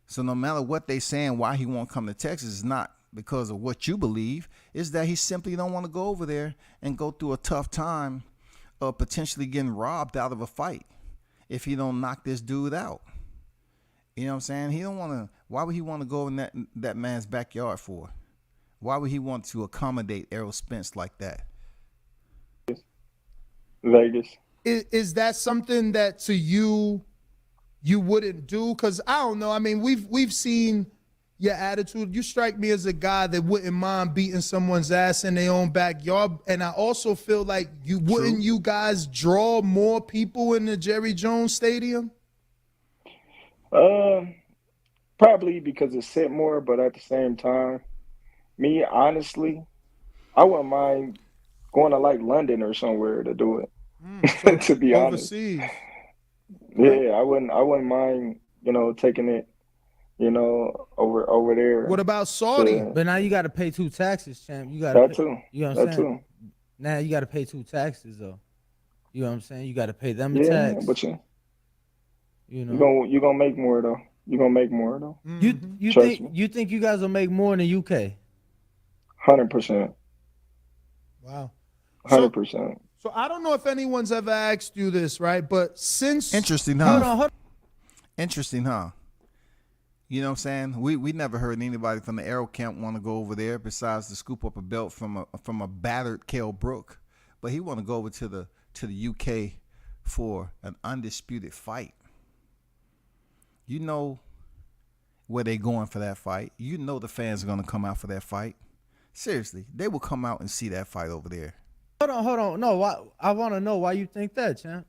S2: So no matter what they saying, why he won't come to Texas is not because of what you believe. It's that he simply don't want to go over there and go through a tough time of potentially getting robbed out of a fight if he don't knock this dude out. You know what I'm saying? He don't want to. Why would he want to go in that man's backyard for? Why would he want to accommodate Errol Spence like that?
S3: Vegas.
S4: Is that something that to you wouldn't do? Because I don't know. I mean, we've seen your attitude. You strike me as a guy that wouldn't mind beating someone's ass in their own backyard. And I also feel like wouldn't you guys draw more people in the Jerry Jones Stadium?
S3: Probably because it's set more, but at the same time, Me, honestly, I wouldn't mind going to like London or somewhere to do
S4: So
S3: it. To be honest,
S4: overseas. Okay.
S3: yeah, I wouldn't mind, taking it, over
S4: What
S3: there
S4: about Saudi?
S3: to
S5: But now you got to pay two taxes, champ. You got to
S3: that
S5: pay.
S3: too,
S5: You know what I'm
S3: that
S5: saying?
S3: too.
S5: Now you got to pay two taxes though. You know what I'm saying? You got to pay them a
S3: Yeah,
S5: tax.
S3: but you
S5: You
S3: you
S5: know.
S3: gonna you gonna make more though. You gonna make more though.
S5: You
S4: Mhm.
S5: you
S3: Trust
S5: think
S3: me,
S5: you think you guys will make more in the UK?
S3: 100%,
S4: Wow. So
S3: 100%.
S4: so I don't know if anyone's ever asked you this, right? But since
S2: Interesting,
S5: Hold
S2: huh?
S5: on, hold
S2: Interesting, huh? You know what I'm saying? We never heard anybody from the Arrow camp want to go over there besides to scoop up a belt from a battered Kell Brook, but he want to go over to the UK for an undisputed fight. You know where they going for that fight. You know the fans are gonna come out for that fight. Seriously, they will come out and see that fight over there.
S5: hold on. No, why? I want to know why you think that, champ.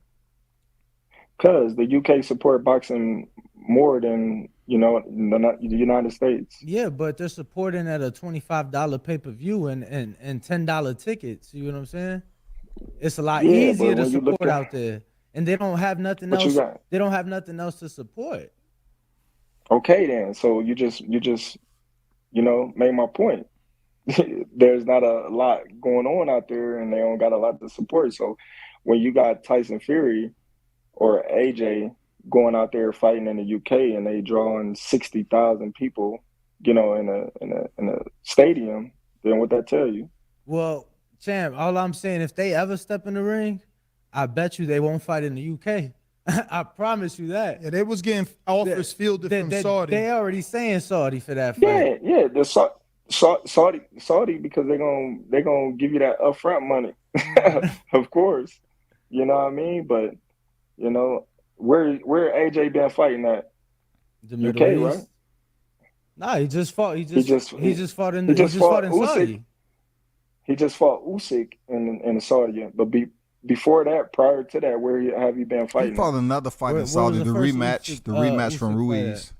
S3: Because the UK support boxing more than the United States.
S5: Yeah, but they're supporting at a $25 pay per view and $10 tickets. You know what I'm saying? It's a lot
S3: Yeah,
S5: easier
S3: but
S5: to
S3: when you look
S5: support
S3: at
S5: out there, and they don't have nothing
S3: what you
S5: else.
S3: got,
S5: They don't have nothing else to support.
S3: okay then. So you just made my point. There's not a lot going on out there, and they don't got a lot to support. So when you got Tyson Fury or AJ going out there fighting in the UK and they drawing 60,000 people, in a stadium, then what that tell you?
S5: Well, champ, all I'm saying, if they ever step in the ring, I bet you they won't fight in the UK. I promise you that.
S4: yeah, they was getting offers fielded from Saudi.
S5: They already saying Saudi for that fight.
S3: Yeah. The Saudi because they gonna give you that upfront money, of course. You know what I mean? But where AJ been fighting at?
S5: The
S3: UK,
S5: Middle
S3: right?
S5: East. Nah, he just fought.
S3: He just
S5: He just fought in.
S3: he
S5: He
S3: just
S5: just fought
S3: fought
S5: in
S3: Usyk.
S5: Saudi.
S3: He just fought Usyk in Saudi, but before that, prior to that, have you been
S2: He
S3: fighting
S2: fought
S3: at?
S2: another fight
S5: Where
S2: in
S5: was
S2: Saudi,
S5: the
S2: the
S5: first
S2: rematch from
S5: Usyk fight
S2: Ruiz.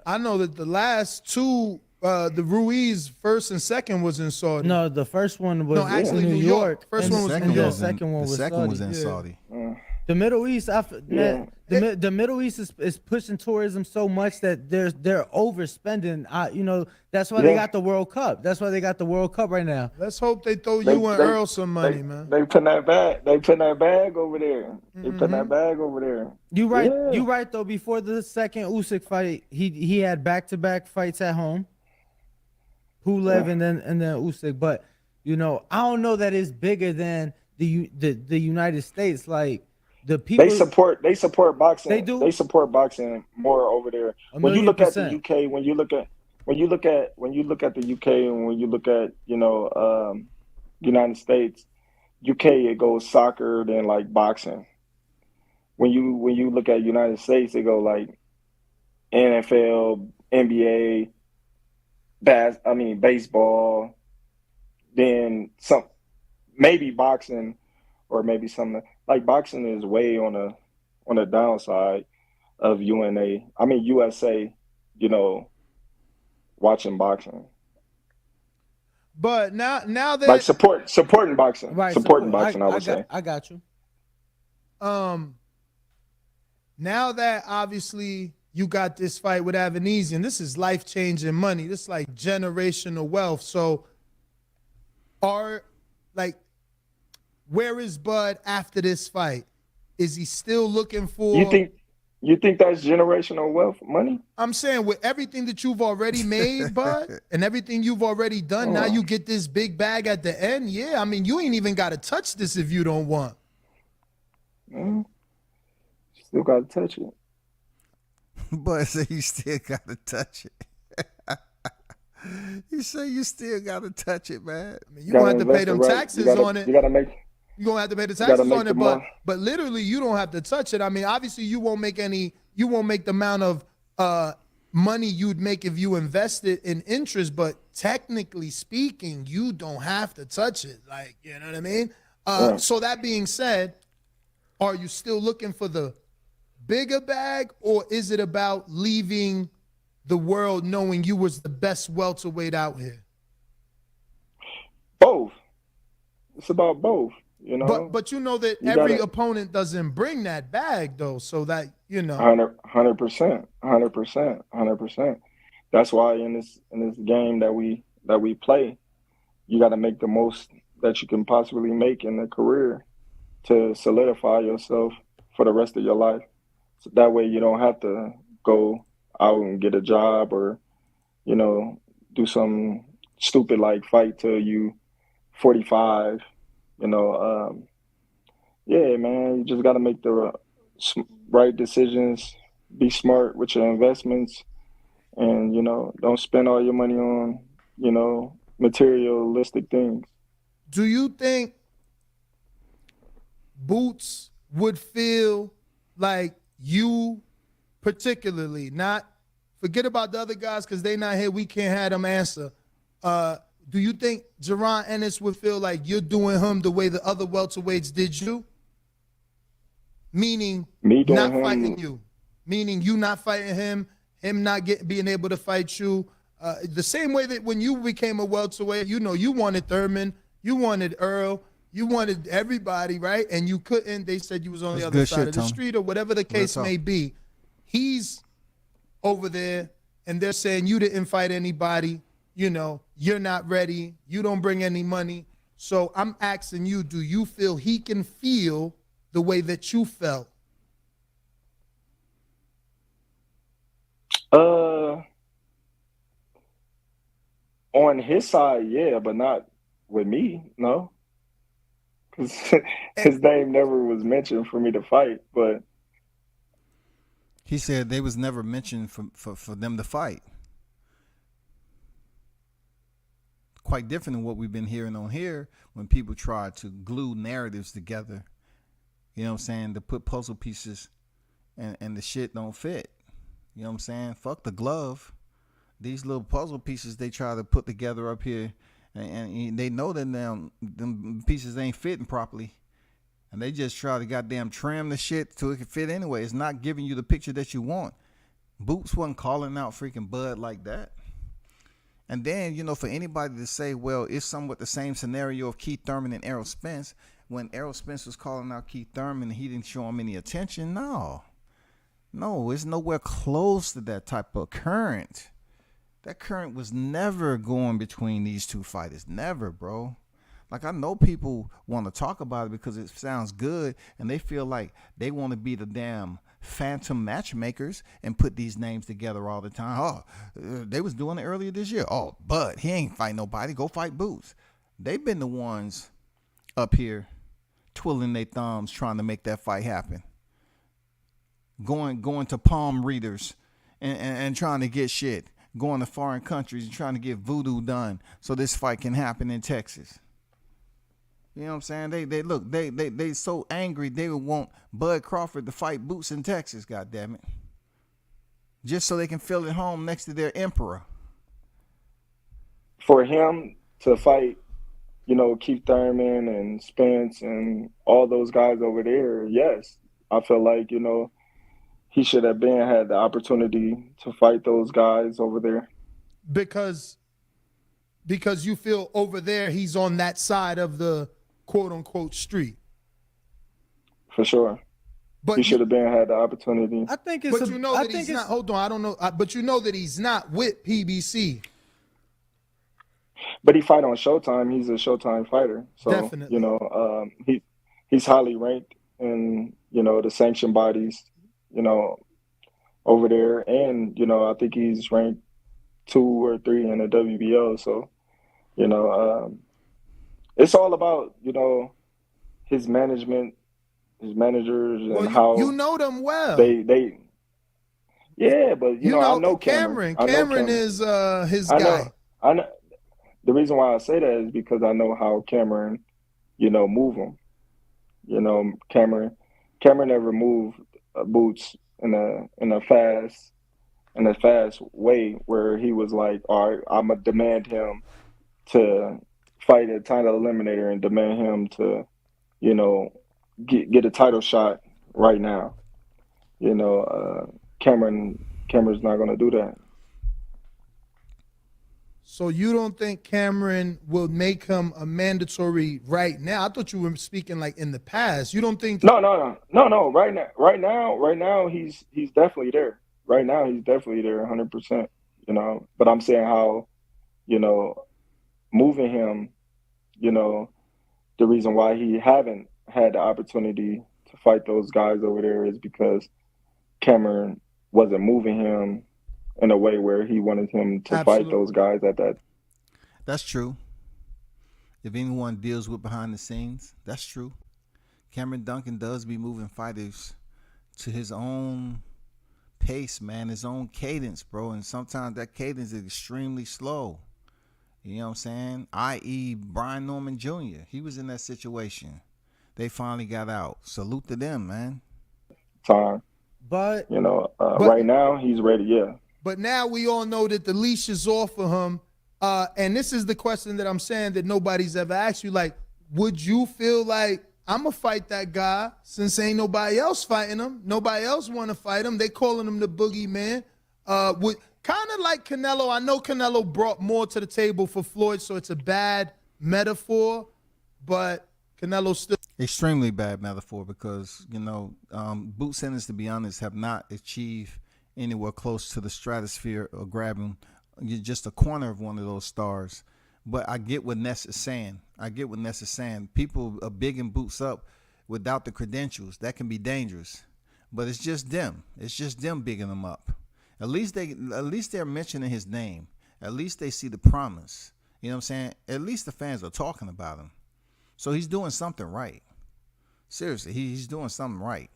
S4: I know that the last two, the Ruiz first and second was in Saudi.
S5: No, the first one was
S4: No, actually,
S5: in New
S4: New York.
S5: York.
S4: First
S5: and
S4: one was
S5: and
S4: New
S5: the
S4: York.
S5: second one
S2: The
S5: was
S2: second
S5: Saudi.
S2: was in
S4: Yeah.
S2: Saudi.
S5: The Middle East,
S3: Yeah.
S5: the Middle East is pushing tourism so much that they're overspending. That's why they
S3: Yeah.
S5: got the World Cup. That's why they got the World Cup right now.
S4: Let's hope they throw
S3: They
S4: you and
S3: they
S4: Earl some money,
S3: they
S4: man.
S3: they putting that bag. They putting that bag over there. They putting that
S4: Mhm.
S3: bag over there.
S5: You right.
S3: Yeah.
S5: You right though. Before the second Usyk fight, he had back-to-back fights at home. Pulev
S3: Yeah.
S5: and then Usyk, but I don't know that it's bigger than the United States. Like the
S3: They
S5: people,
S3: support boxing.
S5: they do
S3: They support boxing more over there.
S5: a
S3: When you
S5: million
S3: look at the
S5: percent.
S3: UK, when you look at the UK, and when you look at United States, UK it goes soccer then like boxing. When you look at United States, it go like NFL, NBA, baseball, then some maybe boxing or maybe something like boxing is way on the downside of USA, watching boxing.
S4: But now
S3: Like
S4: that
S3: supporting boxing.
S5: Right,
S3: Supporting
S5: support.
S3: boxing, I would say.
S5: I got you.
S4: now that obviously you got this fight with Avanesian, this is life changing money. This is like generational wealth. So, where is Bud after this fight? Is he still looking for?
S3: You think that's generational wealth money?
S4: I'm saying with everything that you've already made, Bud, and everything you've already done, now you get this big bag at the end. Yeah, I mean, you ain't even got to touch this if you don't want.
S3: Still got to touch it.
S2: But say you still gotta touch it. You say you still gotta touch it, man.
S4: I mean, you're going to have to pay them taxes on it.
S3: You got to make.
S4: You're going to have to pay the
S3: gotta
S4: taxes
S3: make
S4: on
S3: the
S4: it,
S3: money.
S4: but literally you don't have to touch it. I mean, obviously you won't make the amount of money you'd make if you invested in interest, but technically speaking, you don't have to touch it. Like, you know what I mean? So that being said, are you still looking for the bigger bag, or is it about leaving the world knowing you was the best welterweight out here?
S3: Both. It's about both. You know,
S4: But you know that
S3: you
S4: every
S3: gotta
S4: opponent doesn't bring that bag though, so that
S3: 100%, 100%, 100%. That's why in this game that we play, you got to make the most that you can possibly make in a career to solidify yourself for the rest of your life. So that way you don't have to go out and get a job or, you know, do some stupid like fight till you 45. You know, yeah, man, you just got to make the right decisions, be smart with your investments, and, don't spend all your money on, materialistic things.
S4: do you think Boots would feel like you particularly, not forget about the other guys because they not here, we can't have them answer. Do you think Jaron Ennis would feel like you're doing him the way the other welterweights did you? Meaning
S3: Me doing
S4: not fighting
S3: him,
S4: you. Meaning you not fighting him not being able to fight you. The same way that when you became a welterweight, you wanted Thurman, you wanted Earl, you wanted everybody, right? And you couldn't. They said you was on the
S2: That's
S4: other
S2: good
S4: side
S2: shit,
S4: of the
S2: Tom.
S4: street or whatever the case
S2: talk.
S4: may be. He's over there and they're saying you didn't fight anybody, you're not ready, you don't bring any money. So I'm asking you, do you feel he can feel the way that you felt?
S3: uh, on his side, yeah, but not with me, no, because
S4: And
S3: his name never was mentioned for me to fight. But
S2: He said they was never mentioned for them to fight. Quite different than what we've been hearing on here when people try to glue narratives together. You know what I'm saying? To put puzzle pieces and the shit don't fit. You know what I'm saying? Fuck the glove. These little puzzle pieces they try to put together up here, and they know that them pieces ain't fitting properly. And they just try to goddamn trim the shit so it can fit anyway. It's not giving you the picture that you want. Boots wasn't calling out freaking Bud like that. And then, for anybody to say, well, it's somewhat the same scenario of Keith Thurman and Errol Spence. When Errol Spence was calling out Keith Thurman, he didn't show him any attention. No, it's nowhere close to that type of current. That current was never going between these two fighters. Never, bro. Like, I know people want to talk about it because it sounds good and they feel like they want to be the damn phantom matchmakers and put these names together all the time. Oh, they was doing it earlier this year. Oh, but he ain't fight nobody. Go fight Boots. They've been the ones up here twiddling their thumbs trying to make that fight happen. Going to palm readers and trying to get shit. Going to foreign countries and trying to get voodoo done so this fight can happen in Texas. You know what I'm saying? They so angry they would want Bud Crawford to fight Boots in Texas, goddammit. Just so they can feel at home next to their emperor.
S3: for him to fight, Keith Thurman and Spence and all those guys over there, yes, I feel like, he should have had the opportunity to fight those guys over there.
S4: because you feel over there he's on that side of the quote unquote street.
S3: For sure.
S4: But
S3: He should have had the opportunity.
S5: I think it's.
S4: but you know that he's not. Hold on, I don't know. But you know that he's not with PBC.
S3: But he fight on Showtime. He's a Showtime fighter. So,
S4: Definitely.
S3: he's highly ranked in, the sanction bodies, over there. And, I think he's ranked 2 or 3 in the WBO. So, it's all about, his management, his managers, and how
S4: you know them well.
S3: they yeah, but I know
S4: Cameron.
S3: I know
S4: Cameron is his guy.
S3: I know. The reason why I say that is because I know how Cameron, move him. Cameron never moved Boots in a fast way where he was like, all right, I'm gonna demand him to fight a title eliminator and demand him to, get a title shot right now. Cameron's not gonna do that.
S4: So you don't think Cameron will make him a mandatory right now? I thought you were speaking like in the past. You don't think?
S3: No. Right now, he's definitely there. Right now, he's definitely there, 100%. You know, but I'm saying how, you know, moving him, you know, the reason why he haven't had the opportunity to fight those guys over there is because Cameron wasn't moving him in a way where he wanted him to fight
S4: Absolutely.
S3: those guys at that.
S2: That's true. If anyone deals with behind the scenes, that's true. Cameron Duncan does be moving fighters to his own pace, man, his own cadence, bro. And sometimes that cadence is extremely slow. You know what I'm saying? I.e. Brian Norman Jr. He was in that situation. They finally got out. Salute to them, man.
S3: Time,
S5: But
S3: you know, right now he's ready. Yeah.
S4: But now we all know that the leash is off of him. And this is the question that I'm saying that nobody's ever asked you. Like, would you feel like I'm going to fight that guy since ain't nobody else fighting him? Nobody else want to fight him. They calling him the boogeyman. Would kind of like Canelo. I know Canelo brought more to the table for Floyd, so it's a bad metaphor. But Canelo still.
S2: Extremely bad metaphor because, you know, boot centers, to be honest, have not achieved anywhere close to the stratosphere or grabbing just a corner of one of those stars. But I get what Ness is saying. People are bigging boots up without the credentials. That can be dangerous. But it's just them. It's just them bigging them up. At least they're mentioning his name. At least they see the promise. You know what I'm saying? At least the fans are talking about him. So he's doing something right. Seriously, he's doing something right.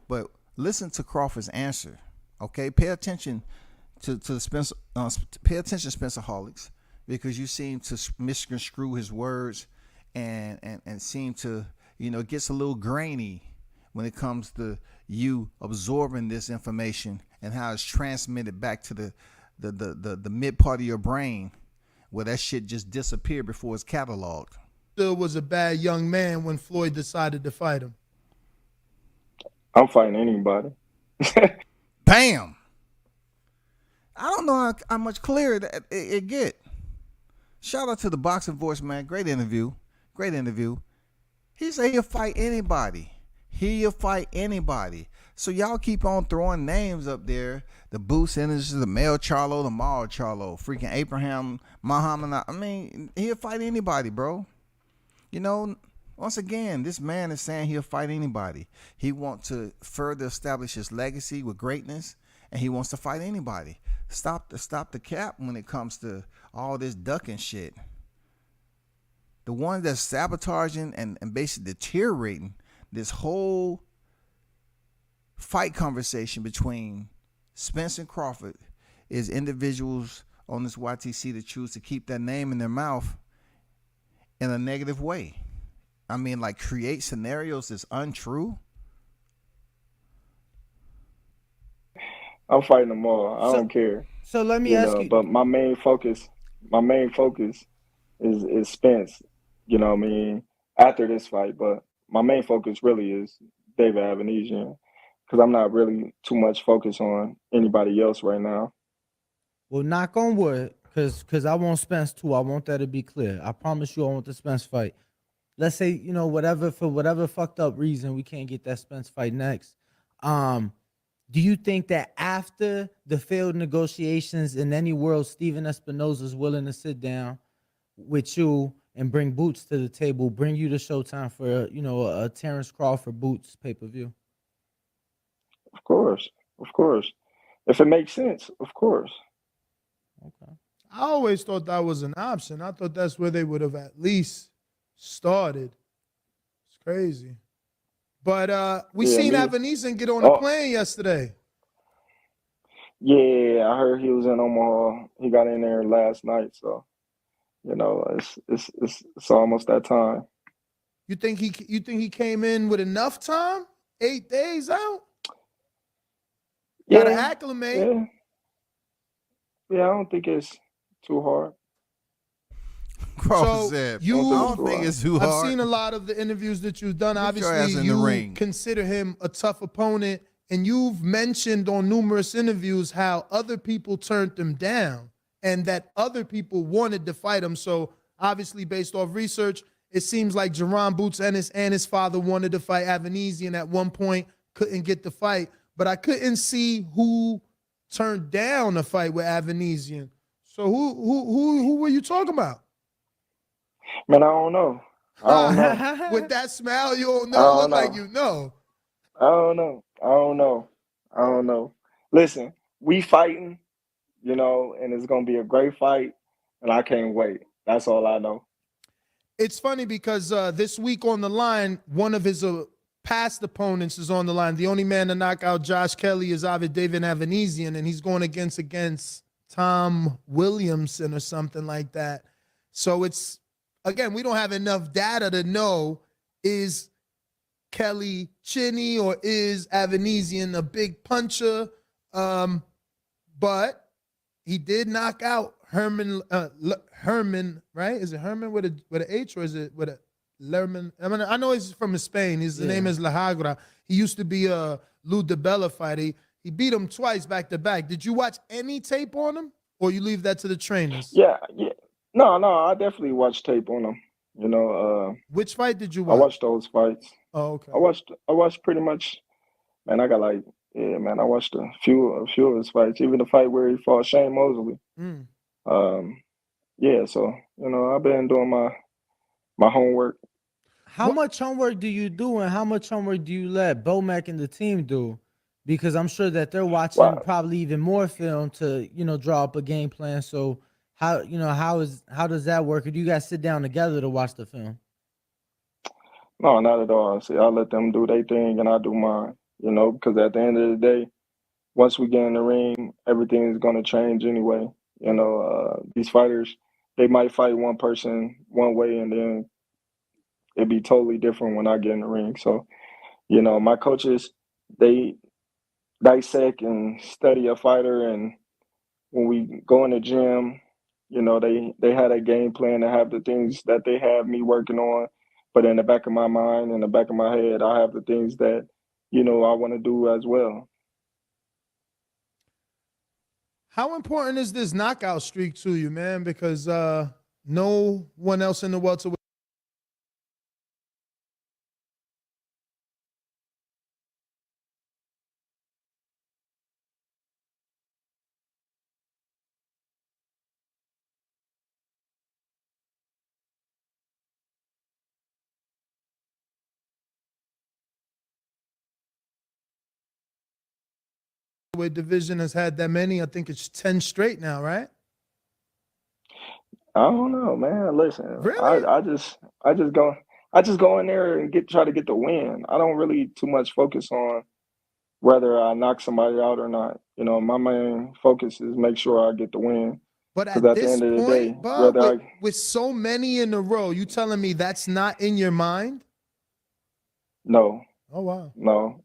S2: But listen to Crawford's answer. Okay, pay attention to the Spencer. Pay attention, Spencerholics, because you seem to misconstrue his words and seem to, you know, it gets a little grainy when it comes to you absorbing this information and how it's transmitted back to the mid part of your brain, where that shit just disappeared before it's cataloged.
S4: Still was a bad young man when Floyd decided to fight him.
S3: I'm fighting anybody.
S2: Bam! I don't know how much clearer it get. Shout out to the Boxing Voice, man. Great interview. He said he'll fight anybody. So y'all keep on throwing names up there. The Boots Centers, the Mel Charlo, the Mal Charlo, freaking Abraham Muhammad. I mean, he'll fight anybody, bro. You know, once again, this man is saying he'll fight anybody. He wants to further establish his legacy with greatness, and he wants to fight anybody. Stop the cap when it comes to all this ducking shit. The one that's sabotaging and basically deteriorating this whole fight conversation between Spence and Crawford is individuals on this YTC that choose to keep that name in their mouth in a negative way. I mean, like, create scenarios that's untrue.
S3: I'm fighting them all. I don't care.
S5: So let me ask you.
S3: But my main focus is Spence. You know what I mean? After this fight, but my main focus really is David Avenesian, because I'm not really too much focused on anybody else right now.
S5: Well, knock on wood, because I want Spence too. I want that to be clear. I promise you I want the Spence fight. Let's say, you know, for whatever fucked up reason, we can't get that Spence fight next. Do you think that after the failed negotiations in any world, Steven Espinoza is willing to sit down with you and bring Boots to the table, bring you to Showtime for, you know, a Terrence Crawford Boots pay-per-view?
S3: Of course. If it makes sense, of course.
S5: Okay.
S4: I always thought that was an option. I thought that's where they would have at least started. It's crazy. But we seen Avenesian get on the plane yesterday.
S3: Yeah, I heard he was in Omaha. He got in there last night, so you know, it's almost that time.
S4: You think he came in with enough time? 8 days out? Gotta acclimate.
S3: Yeah, I don't think it's too hard.
S2: Crawford said, I don't think it's too hard.
S4: I've seen a lot of the interviews that you've done. Obviously, you consider him a tough opponent, and you've mentioned on numerous interviews how other people turned him down. and that other people wanted to fight him. So obviously, based off research, it seems like Jerron Boots Ennis and his father wanted to fight Avanesian at one point, couldn't get the fight, but I couldn't see who turned down a fight with Avanesian. So who were you talking about?
S3: Man, I don't know. I don't know.
S4: With that smile, you don't
S3: I
S4: know.
S3: don't
S4: Look like
S3: know.
S4: you know.
S3: I don't know. I don't know. I don't know. Listen, we fighting, and it's gonna be a great fight, and I can't wait. That's all I know.
S4: It's funny because this week on the line, one of his past opponents is on the line. The only man to knock out Josh Kelly is David Avanesian, and he's going against Tom Williamson or something like that. So it's, again, we don't have enough data to know, is Kelly chinny or is Avanesian a big puncher? But he did knock out Herman, right? Is it Herman with an H or is it with a Lerman? I mean, I know he's from Spain. His name is La Hagra. He used to be a Lou DeBella fighter. He beat him twice back to back. Did you watch any tape on him, or you leave that to the trainers?
S3: Yeah, yeah. No, I definitely watched tape on them.
S4: Which fight did you
S3: I
S4: watch?
S3: watched those fights.
S4: Oh, okay.
S3: I watched pretty much. Man, I got man, I watched a few of his fights. Even the fight where he fought Shane Mosley. Yeah, so I've been doing my homework.
S5: How much homework do you do, and how much homework do you let Bomac and the team do? Because I'm sure that they're watching
S3: Well,
S5: probably even more film to draw up a game plan. So how does that work? Or do you guys sit down together to watch the film?
S3: no, not at all. See, I let them do their thing and I do mine. Because at the end of the day, once we get in the ring, everything is going to change anyway. These fighters, they might fight one person one way and then it'd be totally different when I get in the ring. So, my coaches, they dissect and study a fighter, and when we go in the gym, they had a game plan to have the things that they have me working on. But in the back of my mind, in the back of my head, I have the things that, I want to do as well.
S4: How important is this knockout streak to you, man? Because no one else in the welterweight division has had that many. I think it's 10 straight now, right?
S3: I don't know, man. Listen,
S4: Really?
S3: I just go in there and try to get the win. I don't really too much focus on whether I knock somebody out or not. My main focus is make sure I get the win.
S4: But
S3: Because
S4: at
S3: at the
S4: this
S3: end of the day,
S4: point, Bob,
S3: whether
S4: with so many in a row, you telling me that's not in your mind?
S3: no,
S4: Oh, wow.
S3: no,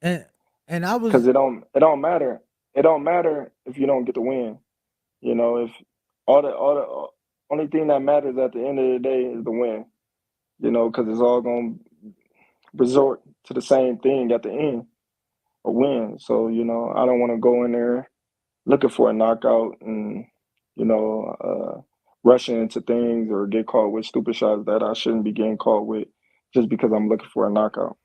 S5: And I was
S3: because it don't matter. It don't matter if you don't get the win. If all the only thing that matters at the end of the day is the win. Because it's all gonna resort to the same thing at the end, a win. So I don't want to go in there looking for a knockout and you know rushing into things or get caught with stupid shots that I shouldn't be getting caught with just because I'm looking for a knockout.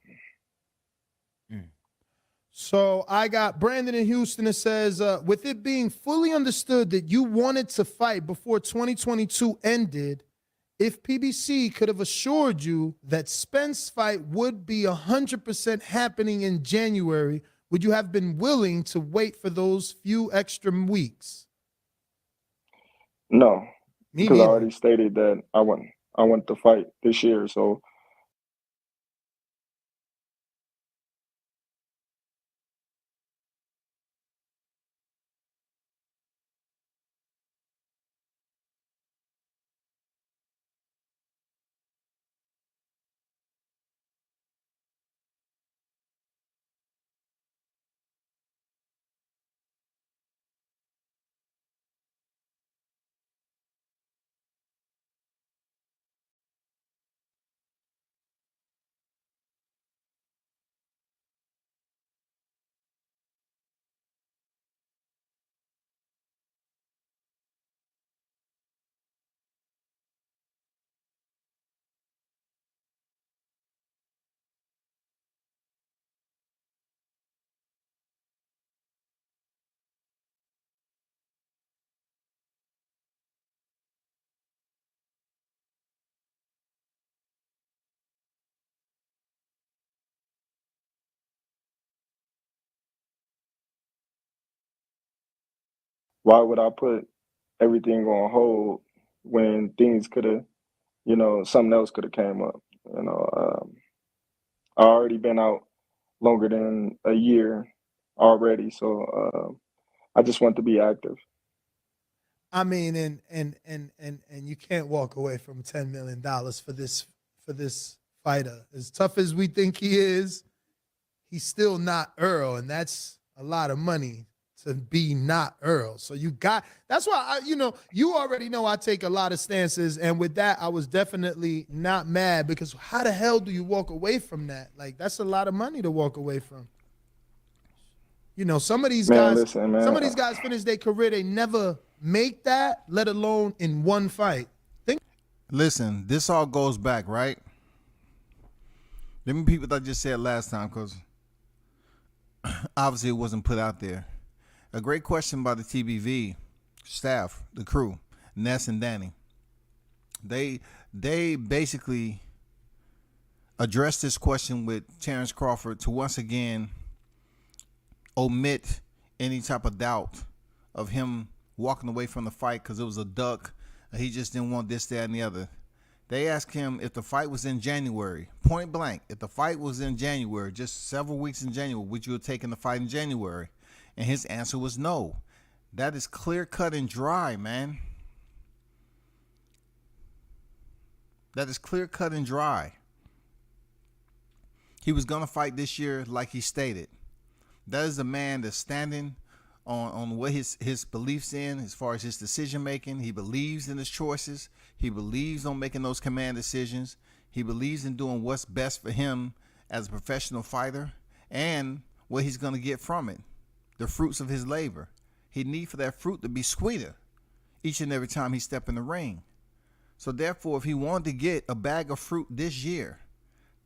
S4: So I got Brandon in Houston that says, with it being fully understood that you wanted to fight before 2022 ended, if PBC could have assured you that Spence fight would be 100% happening in January, would you have been willing to wait for those few extra weeks?
S3: No,
S4: Me
S3: because I
S4: neither.
S3: already stated that I want to fight this year. So why would I put everything on hold when things could have, something else could have came up. I already been out longer than a year already, so I just want to be active.
S4: I mean, and you can't walk away from $10 million for this fighter. As tough as we think he is, he's still not Earl, and that's a lot of money to be not Earl. So that's why you already know I take a lot of stances, and with that, I was definitely not mad, because how the hell do you walk away from that? Like, that's a lot of money to walk away from. Some of these
S3: Man,
S4: guys,
S3: listen, man.
S4: some of these guys finish their career, they never make that, let alone in one fight.
S2: Listen, this all goes back, right? Let me repeat what I just said last time, because obviously it wasn't put out there. A great question by the TBV staff, the crew, Ness and Danny. They basically addressed this question with Terrence Crawford to once again omit any type of doubt of him walking away from the fight because it was a duck. He just didn't want this, that, and the other. They asked him if the fight was in January, point blank, if the fight was in January, just several weeks in January, would you have taken the fight in January? And his answer was no. That is clear cut and dry, man. That is clear cut and dry. He was going to fight this year like he stated. That is a man that's standing on what his beliefs in as far as his decision making. He believes in his choices. He believes on making those command decisions. He believes in doing what's best for him as a professional fighter and what he's going to get from it, the fruits of his labor. He needs for that fruit to be sweeter each and every time he step in the ring. So therefore, if he wanted to get a bag of fruit this year,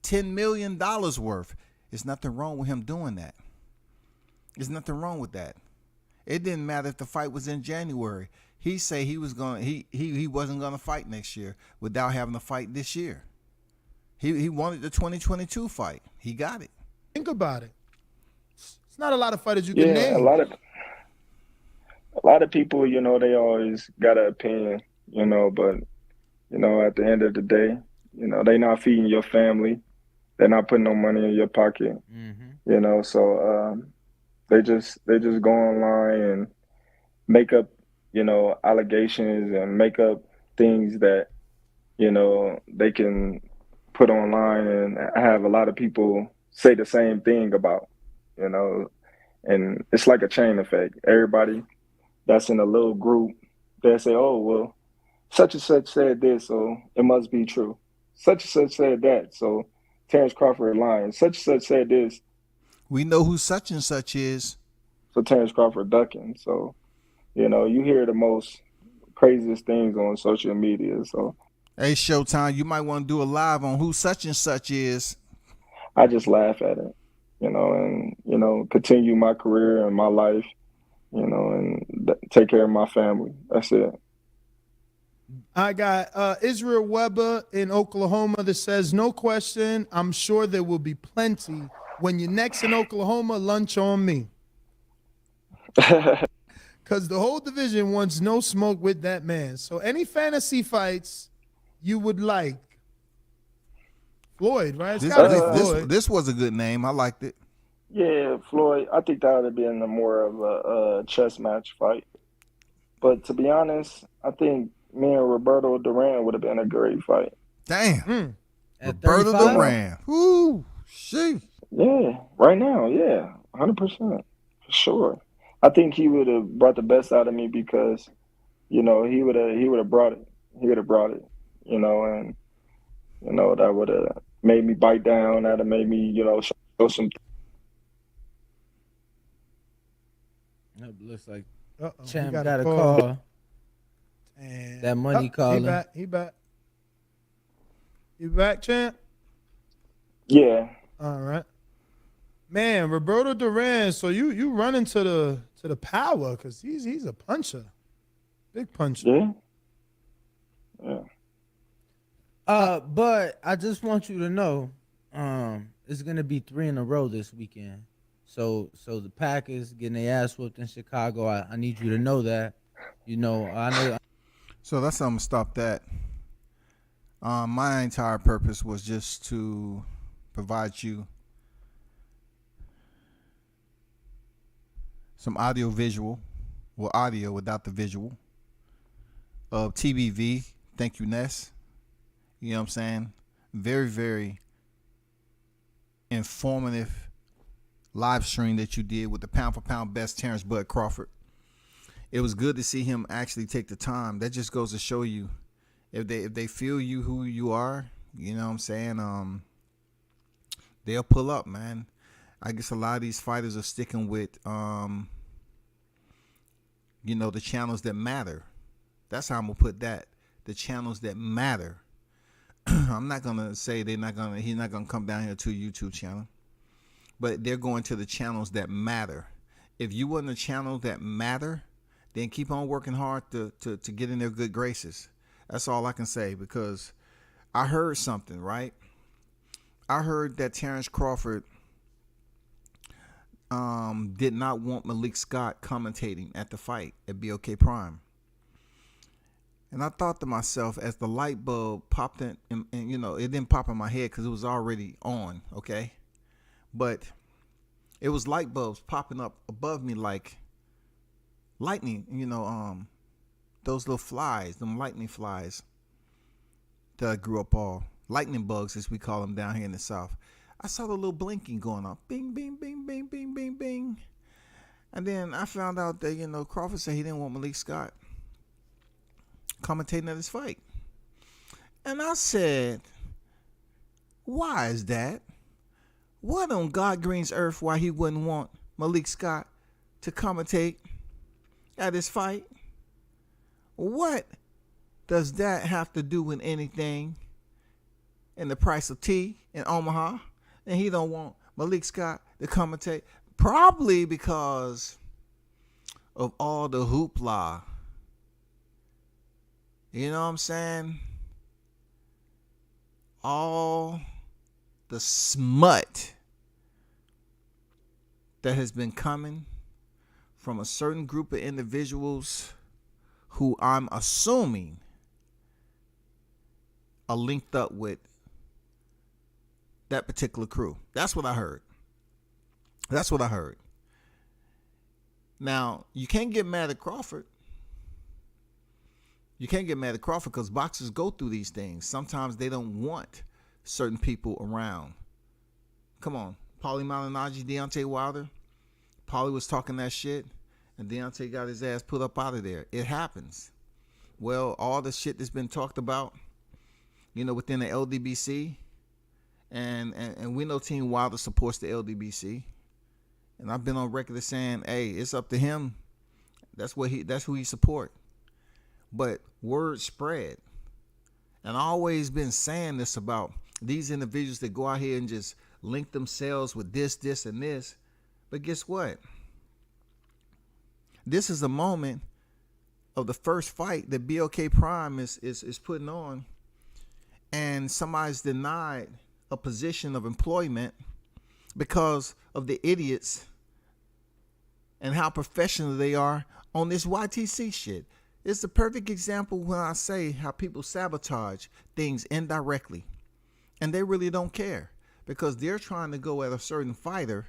S2: $10 million worth, there's nothing wrong with him doing that. There's nothing wrong with that. It didn't matter if the fight was in January. He said he wasn't gonna fight next year without having to fight this year. He wanted the 2022 fight. He got it.
S4: Think about it. It's not a lot of fighters you can name.
S3: A lot of people, they always got an opinion, but at the end of the day, they not feeding your family. They're not putting no money in your pocket.
S5: Mm-hmm.
S3: So they just go online and make up, allegations and make up things that, they can put online and have a lot of people say the same thing about, and it's like a chain effect. Everybody that's in a little group, they say, oh, well, such and such said this, so it must be true. Such and such said that, so Terrence Crawford lying. Such and such said this.
S2: We know who such and such is.
S3: So Terrence Crawford ducking. So, you hear the most craziest things on social media. So,
S2: hey, Showtime, you might want to do a live on who such and such is.
S3: I just laugh at it, and, continue my career and my life, and take care of my family. That's it.
S4: I got Israel Weber in Oklahoma that says, no question, I'm sure there will be plenty. When you're next in Oklahoma, lunch on me. Because the whole division wants no smoke with that man. So any fantasy fights you would like? Floyd, right? It's gotta be Floyd.
S2: This was a good name. I liked it.
S3: Yeah, Floyd. I think that would have been more of a chess match fight. But to be honest, I think me and Roberto Duran would have been a great fight.
S2: Damn.
S5: At
S2: Roberto
S5: 35?
S2: Duran. Woo. Sheesh.
S3: Yeah, right now, yeah, 100%, for sure. I think he would have brought the best out of me because, he would have brought it. He would have brought it, and that would have made me bite down. That have made me, show some.
S5: It looks like
S4: Uh-oh,
S5: Champ
S4: he
S5: got a call.
S4: And
S5: That money calling.
S4: He back. You back, Champ?
S3: Yeah.
S4: All right. Man, Roberto Duran, so you run into the power because he's a puncher. Big puncher.
S3: Yeah.
S5: But I just want you to know, it's gonna be 3 in a row this weekend. So the Packers getting their ass whooped in Chicago. I need you to know that. I know.
S2: So that's how I'm gonna stop that. My entire purpose was just to provide you some audio visual, well, audio without the visual of TBV. Thank you, Ness. You know what I'm saying? Very, very informative live stream that you did with the pound for pound best Terrence Bud Crawford. It was good to see him actually take the time. That just goes to show you, if they feel you who you are, you know what I'm saying, they'll pull up, man. I guess a lot of these fighters are sticking with the channels that matter. That's how I'm gonna put that. The channels that matter. I'm not gonna say he's not gonna come down here to a YouTube channel, but they're going to the channels that matter. If you wasn't a channel that matter, then keep on working hard to get in their good graces. That's all I can say, because I heard something, right? I heard that Terrence Crawford did not want Malik Scott commentating at the fight at BOK Prime. And I thought to myself, as the light bulb popped in, and it didn't pop in my head because it was already on, okay? But it was light bulbs popping up above me like lightning, those little flies, them lightning flies that I grew up all. Lightning bugs, as we call them down here in the South. I saw the little blinking going on. Bing, bing, bing, bing, bing, bing, bing. And then I found out that, Crawford said he didn't want Malik Scott commentating at his fight. And I said, why is that? What on God Green's earth why he wouldn't want Malik Scott to commentate at his fight? What does that have to do with anything in the price of tea in Omaha? And he don't want Malik Scott to commentate? Probably because of all the hoopla. You know what I'm saying? All the smut that has been coming from a certain group of individuals who I'm assuming are linked up with that particular crew. That's what I heard. Now, you can't get mad at Crawford. You can't get mad at Crawford because boxers go through these things. Sometimes they don't want certain people around. Come on. Paulie Malignaggi, Deontay Wilder. Paulie was talking that shit, and Deontay got his ass put up out of there. It happens. Well, all the shit that's been talked about, within the LDBC, and we know Team Wilder supports the LDBC. And I've been on record as saying, hey, it's up to him. That's who he support. But word spread. And I've always been saying this about these individuals that go out here and just link themselves with this, and this. But guess what? This is a moment of the first fight that BOK Prime is putting on. And somebody's denied a position of employment because of the idiots and how professional they are on this YTC shit. It's the perfect example when I say how people sabotage things indirectly. And they really don't care because they're trying to go at a certain fighter,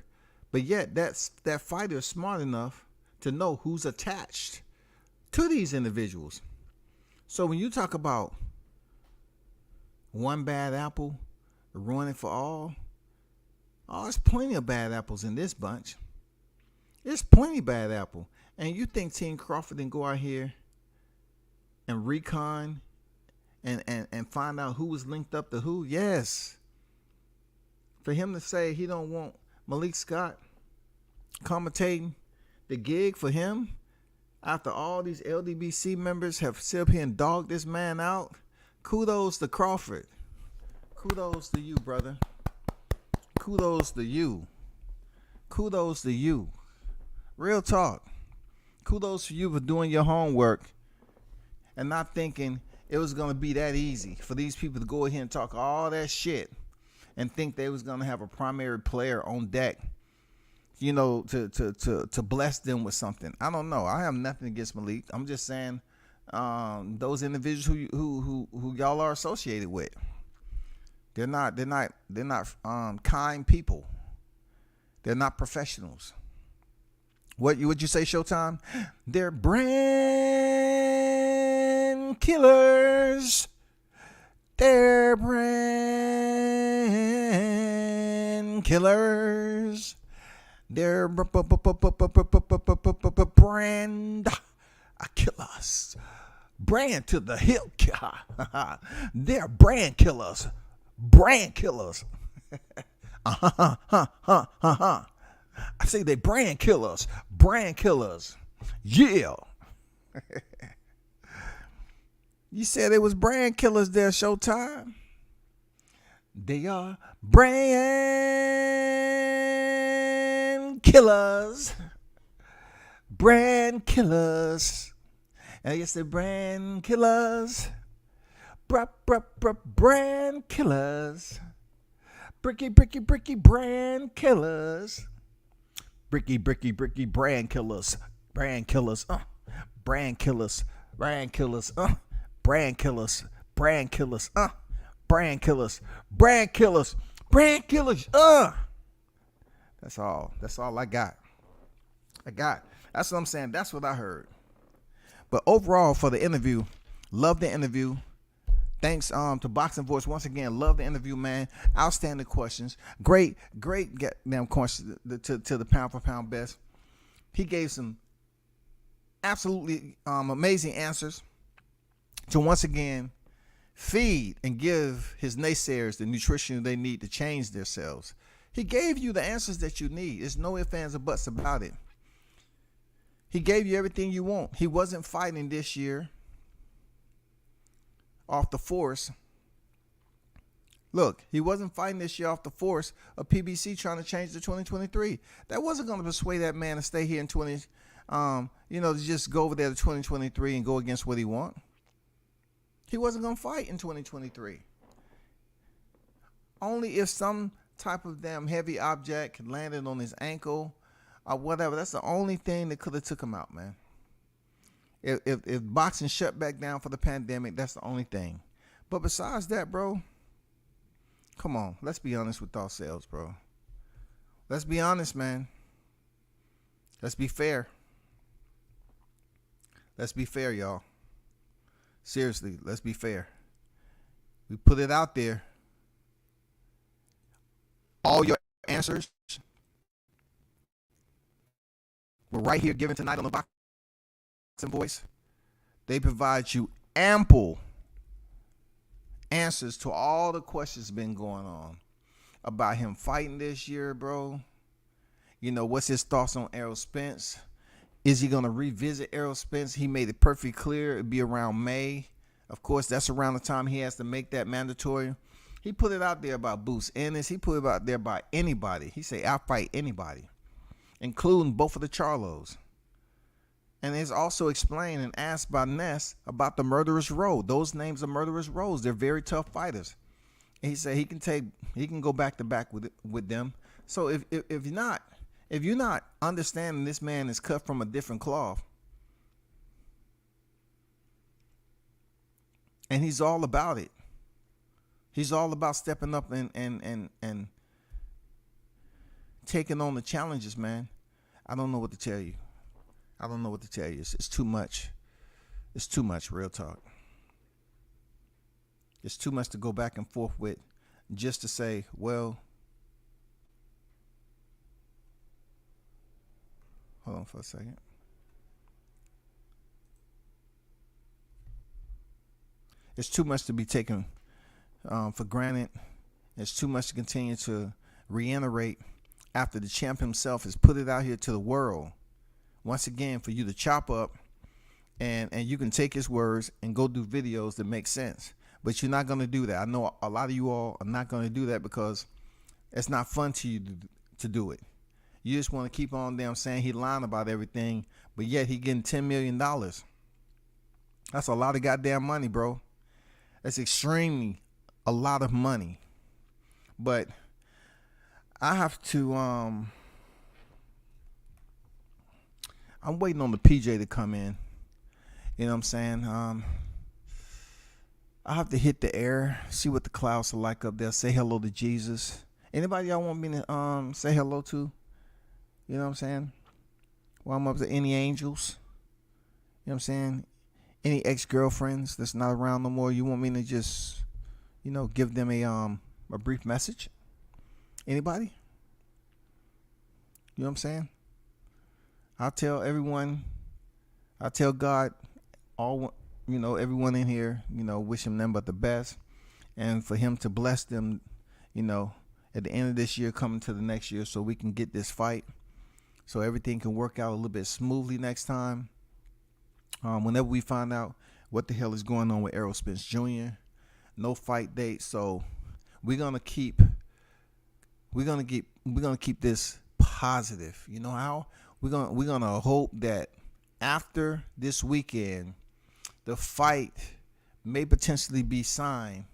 S2: but yet that fighter is smart enough to know who's attached to these individuals. So when you talk about one bad apple ruining for all, there's plenty of bad apples in this bunch. There's plenty of bad apple. And you think Team Crawford didn't go out here and recon and find out who was linked up to who? Yes. For him to say he don't want Malik Scott commentating the gig for him after all these LDBC members have sit up here and dogged this man out, kudos to Crawford. Kudos to you, brother. Kudos to you. Kudos to you. Real talk. Kudos for you for doing your homework and not thinking it was going to be that easy for these people to go ahead and talk all that shit and think they was going to have a primary player on deck to bless them with something. I don't know. I have nothing against Malik. I'm just saying those individuals who y'all are associated with, they're not kind people. They're not professionals. Would you say, Showtime? They're brand killers. They're brand killers. They're brand killers. Brand to the hill. They're brand killers. Brand killers. I say they brand killers. Brand killers. Yeah. You said it was brand killers there, Showtime. They are brand killers. Brand killers. And yes, they're brand killers. Brand killers. Bricky brand killers. Bricky brand killers. Brand killers. Brand killers. Brand killers. Brand killers. Brand killers. Brand killers. Brand killers. Brand killers. That's all. That's all I got. That's what I'm saying. That's what I heard. But overall, for the interview, love the interview. Thanks to Boxing Voice once again. Love the interview, man. Outstanding questions. Great damn questions to the pound for pound best. He gave some absolutely amazing answers to once again feed and give his naysayers the nutrition they need to change themselves. He gave you the answers that you need. There's no ifs, ands, or buts about it. He gave you everything you want. He wasn't fighting this year off the force. Look, he wasn't fighting this year off the force of PBC trying to change the 2023. That wasn't going to persuade that man to stay here in to just go over there to 2023 and go against what he want. He wasn't going to fight in 2023. Only if some type of damn heavy object landed on his ankle or whatever. That's the only thing that could have took him out, man. If boxing shut back down for the pandemic, that's the only thing. But besides that, bro, come on. Let's be honest with ourselves, bro. Let's be honest, man. Let's be fair. Let's be fair, y'all. Seriously, let's be fair. We put it out there. All your answers were right here given tonight on the Boxing Voice. They provide you ample answers to all the questions been going on about him fighting this year, bro. What's his thoughts on Errol Spence? Is he going to revisit Errol Spence? He made it perfectly clear it'd be around May. Of course, that's around the time he has to make that mandatory. He put it out there about Boots Ennis. He put it out there about anybody. He said, I'll fight anybody, including both of the Charlos. And it's also explained and asked by Ness about the Murderers Row. Those names are Murderers Rows. They're very tough fighters. And he said he can go back to back with them. So if you're not understanding this man is cut from a different cloth, and he's all about it. He's all about stepping up and taking on the challenges, man. I don't know what to tell you. It's too much. It's too much, real talk. It's too much to go back and forth with just to say, well, hold on for a second. It's too much to be taken for granted. It's too much to continue to reiterate after the champ himself has put it out here to the world. Once again, for you to chop up and you can take his words and go do videos that make sense. But you're not going to do that. I know a lot of you all are not going to do that because it's not fun to you to do it. You just want to keep on them saying he lying about everything, but yet he getting $10 million. That's a lot of goddamn money, bro. That's extremely a lot of money. But I have to I'm waiting on the PJ to come in. You know what I'm saying? I have to hit the air, see what the clouds are like up there. Say hello to Jesus. Anybody y'all want me to say hello to? You know what I'm saying? While I'm up there, any angels? You know what I'm saying? Any ex-girlfriends that's not around no more? You want me to just, give them a brief message? Anybody? You know what I'm saying? I'll tell God, everyone in here, wish him nothing but the best. And for him to bless them, at the end of this year, coming to the next year, so we can get this fight, so everything can work out a little bit smoothly next time. Whenever we find out what the hell is going on with Errol Spence Jr., no fight date. So we're gonna keep this positive. You know how? We're gonna hope that after this weekend, the fight may potentially be signed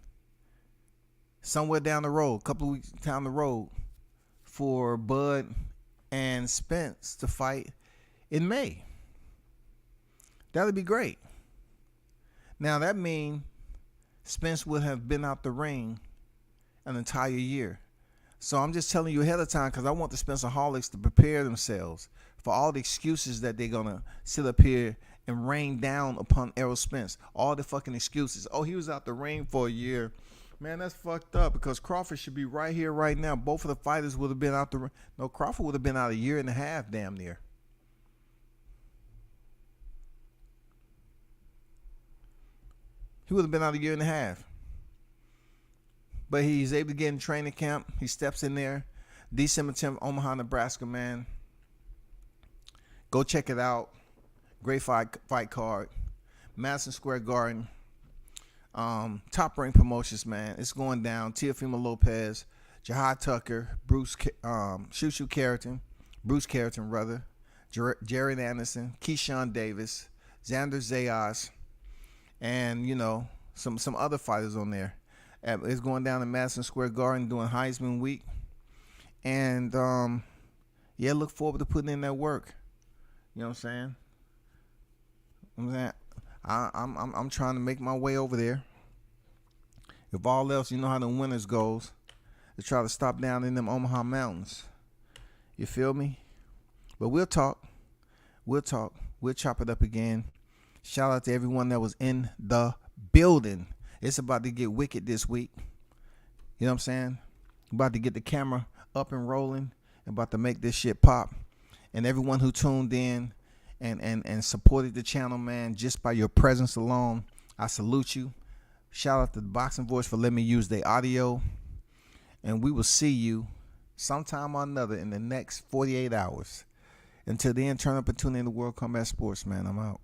S2: somewhere down the road, a couple of weeks down the road, for Bud and Spence to fight in May. That'd be great. Now that means Spence would have been out the ring an entire year. So I'm just telling you ahead of time, because I want the Spencerholics to prepare themselves for all the excuses that they're going to sit up here and rain down upon Errol Spence. All the fucking excuses. Oh, he was out the ring for a year. Man, that's fucked up, because Crawford should be right here, right now. Both of the fighters would have been out the ring. No, Crawford would have been out a year and a half, damn near. He would have been out a year and a half. But he's able to get in training camp. He steps in there. December 10th, Omaha, Nebraska, man. Go check it out. Great fight card. Madison Square Garden. Top Rank Promotions, man. It's going down. Teofimo Lopez, Jahad Tucker, Bruce Carrington, Jared Anderson, Keyshawn Davis, Xander Zayas, and some other fighters on there. It's going down in Madison Square Garden doing Heisman Week, and look forward to putting in that work. You know what I'm saying? I'm trying to make my way over there. If all else, you know how the winners goes, to try to stop down in them Omaha mountains. You feel me? But we'll talk. We'll chop it up again. Shout out to everyone that was in the building. It's about to get wicked this week. You know what I'm saying? About to get the camera up and rolling. About to make this shit pop. And everyone who tuned in and supported the channel, man, just by your presence alone, I salute you. Shout out to the Boxing Voice for letting me use their audio. And we will see you sometime or another in the next 48 hours. Until then, turn up and tune in to World Combat Sports, man. I'm out.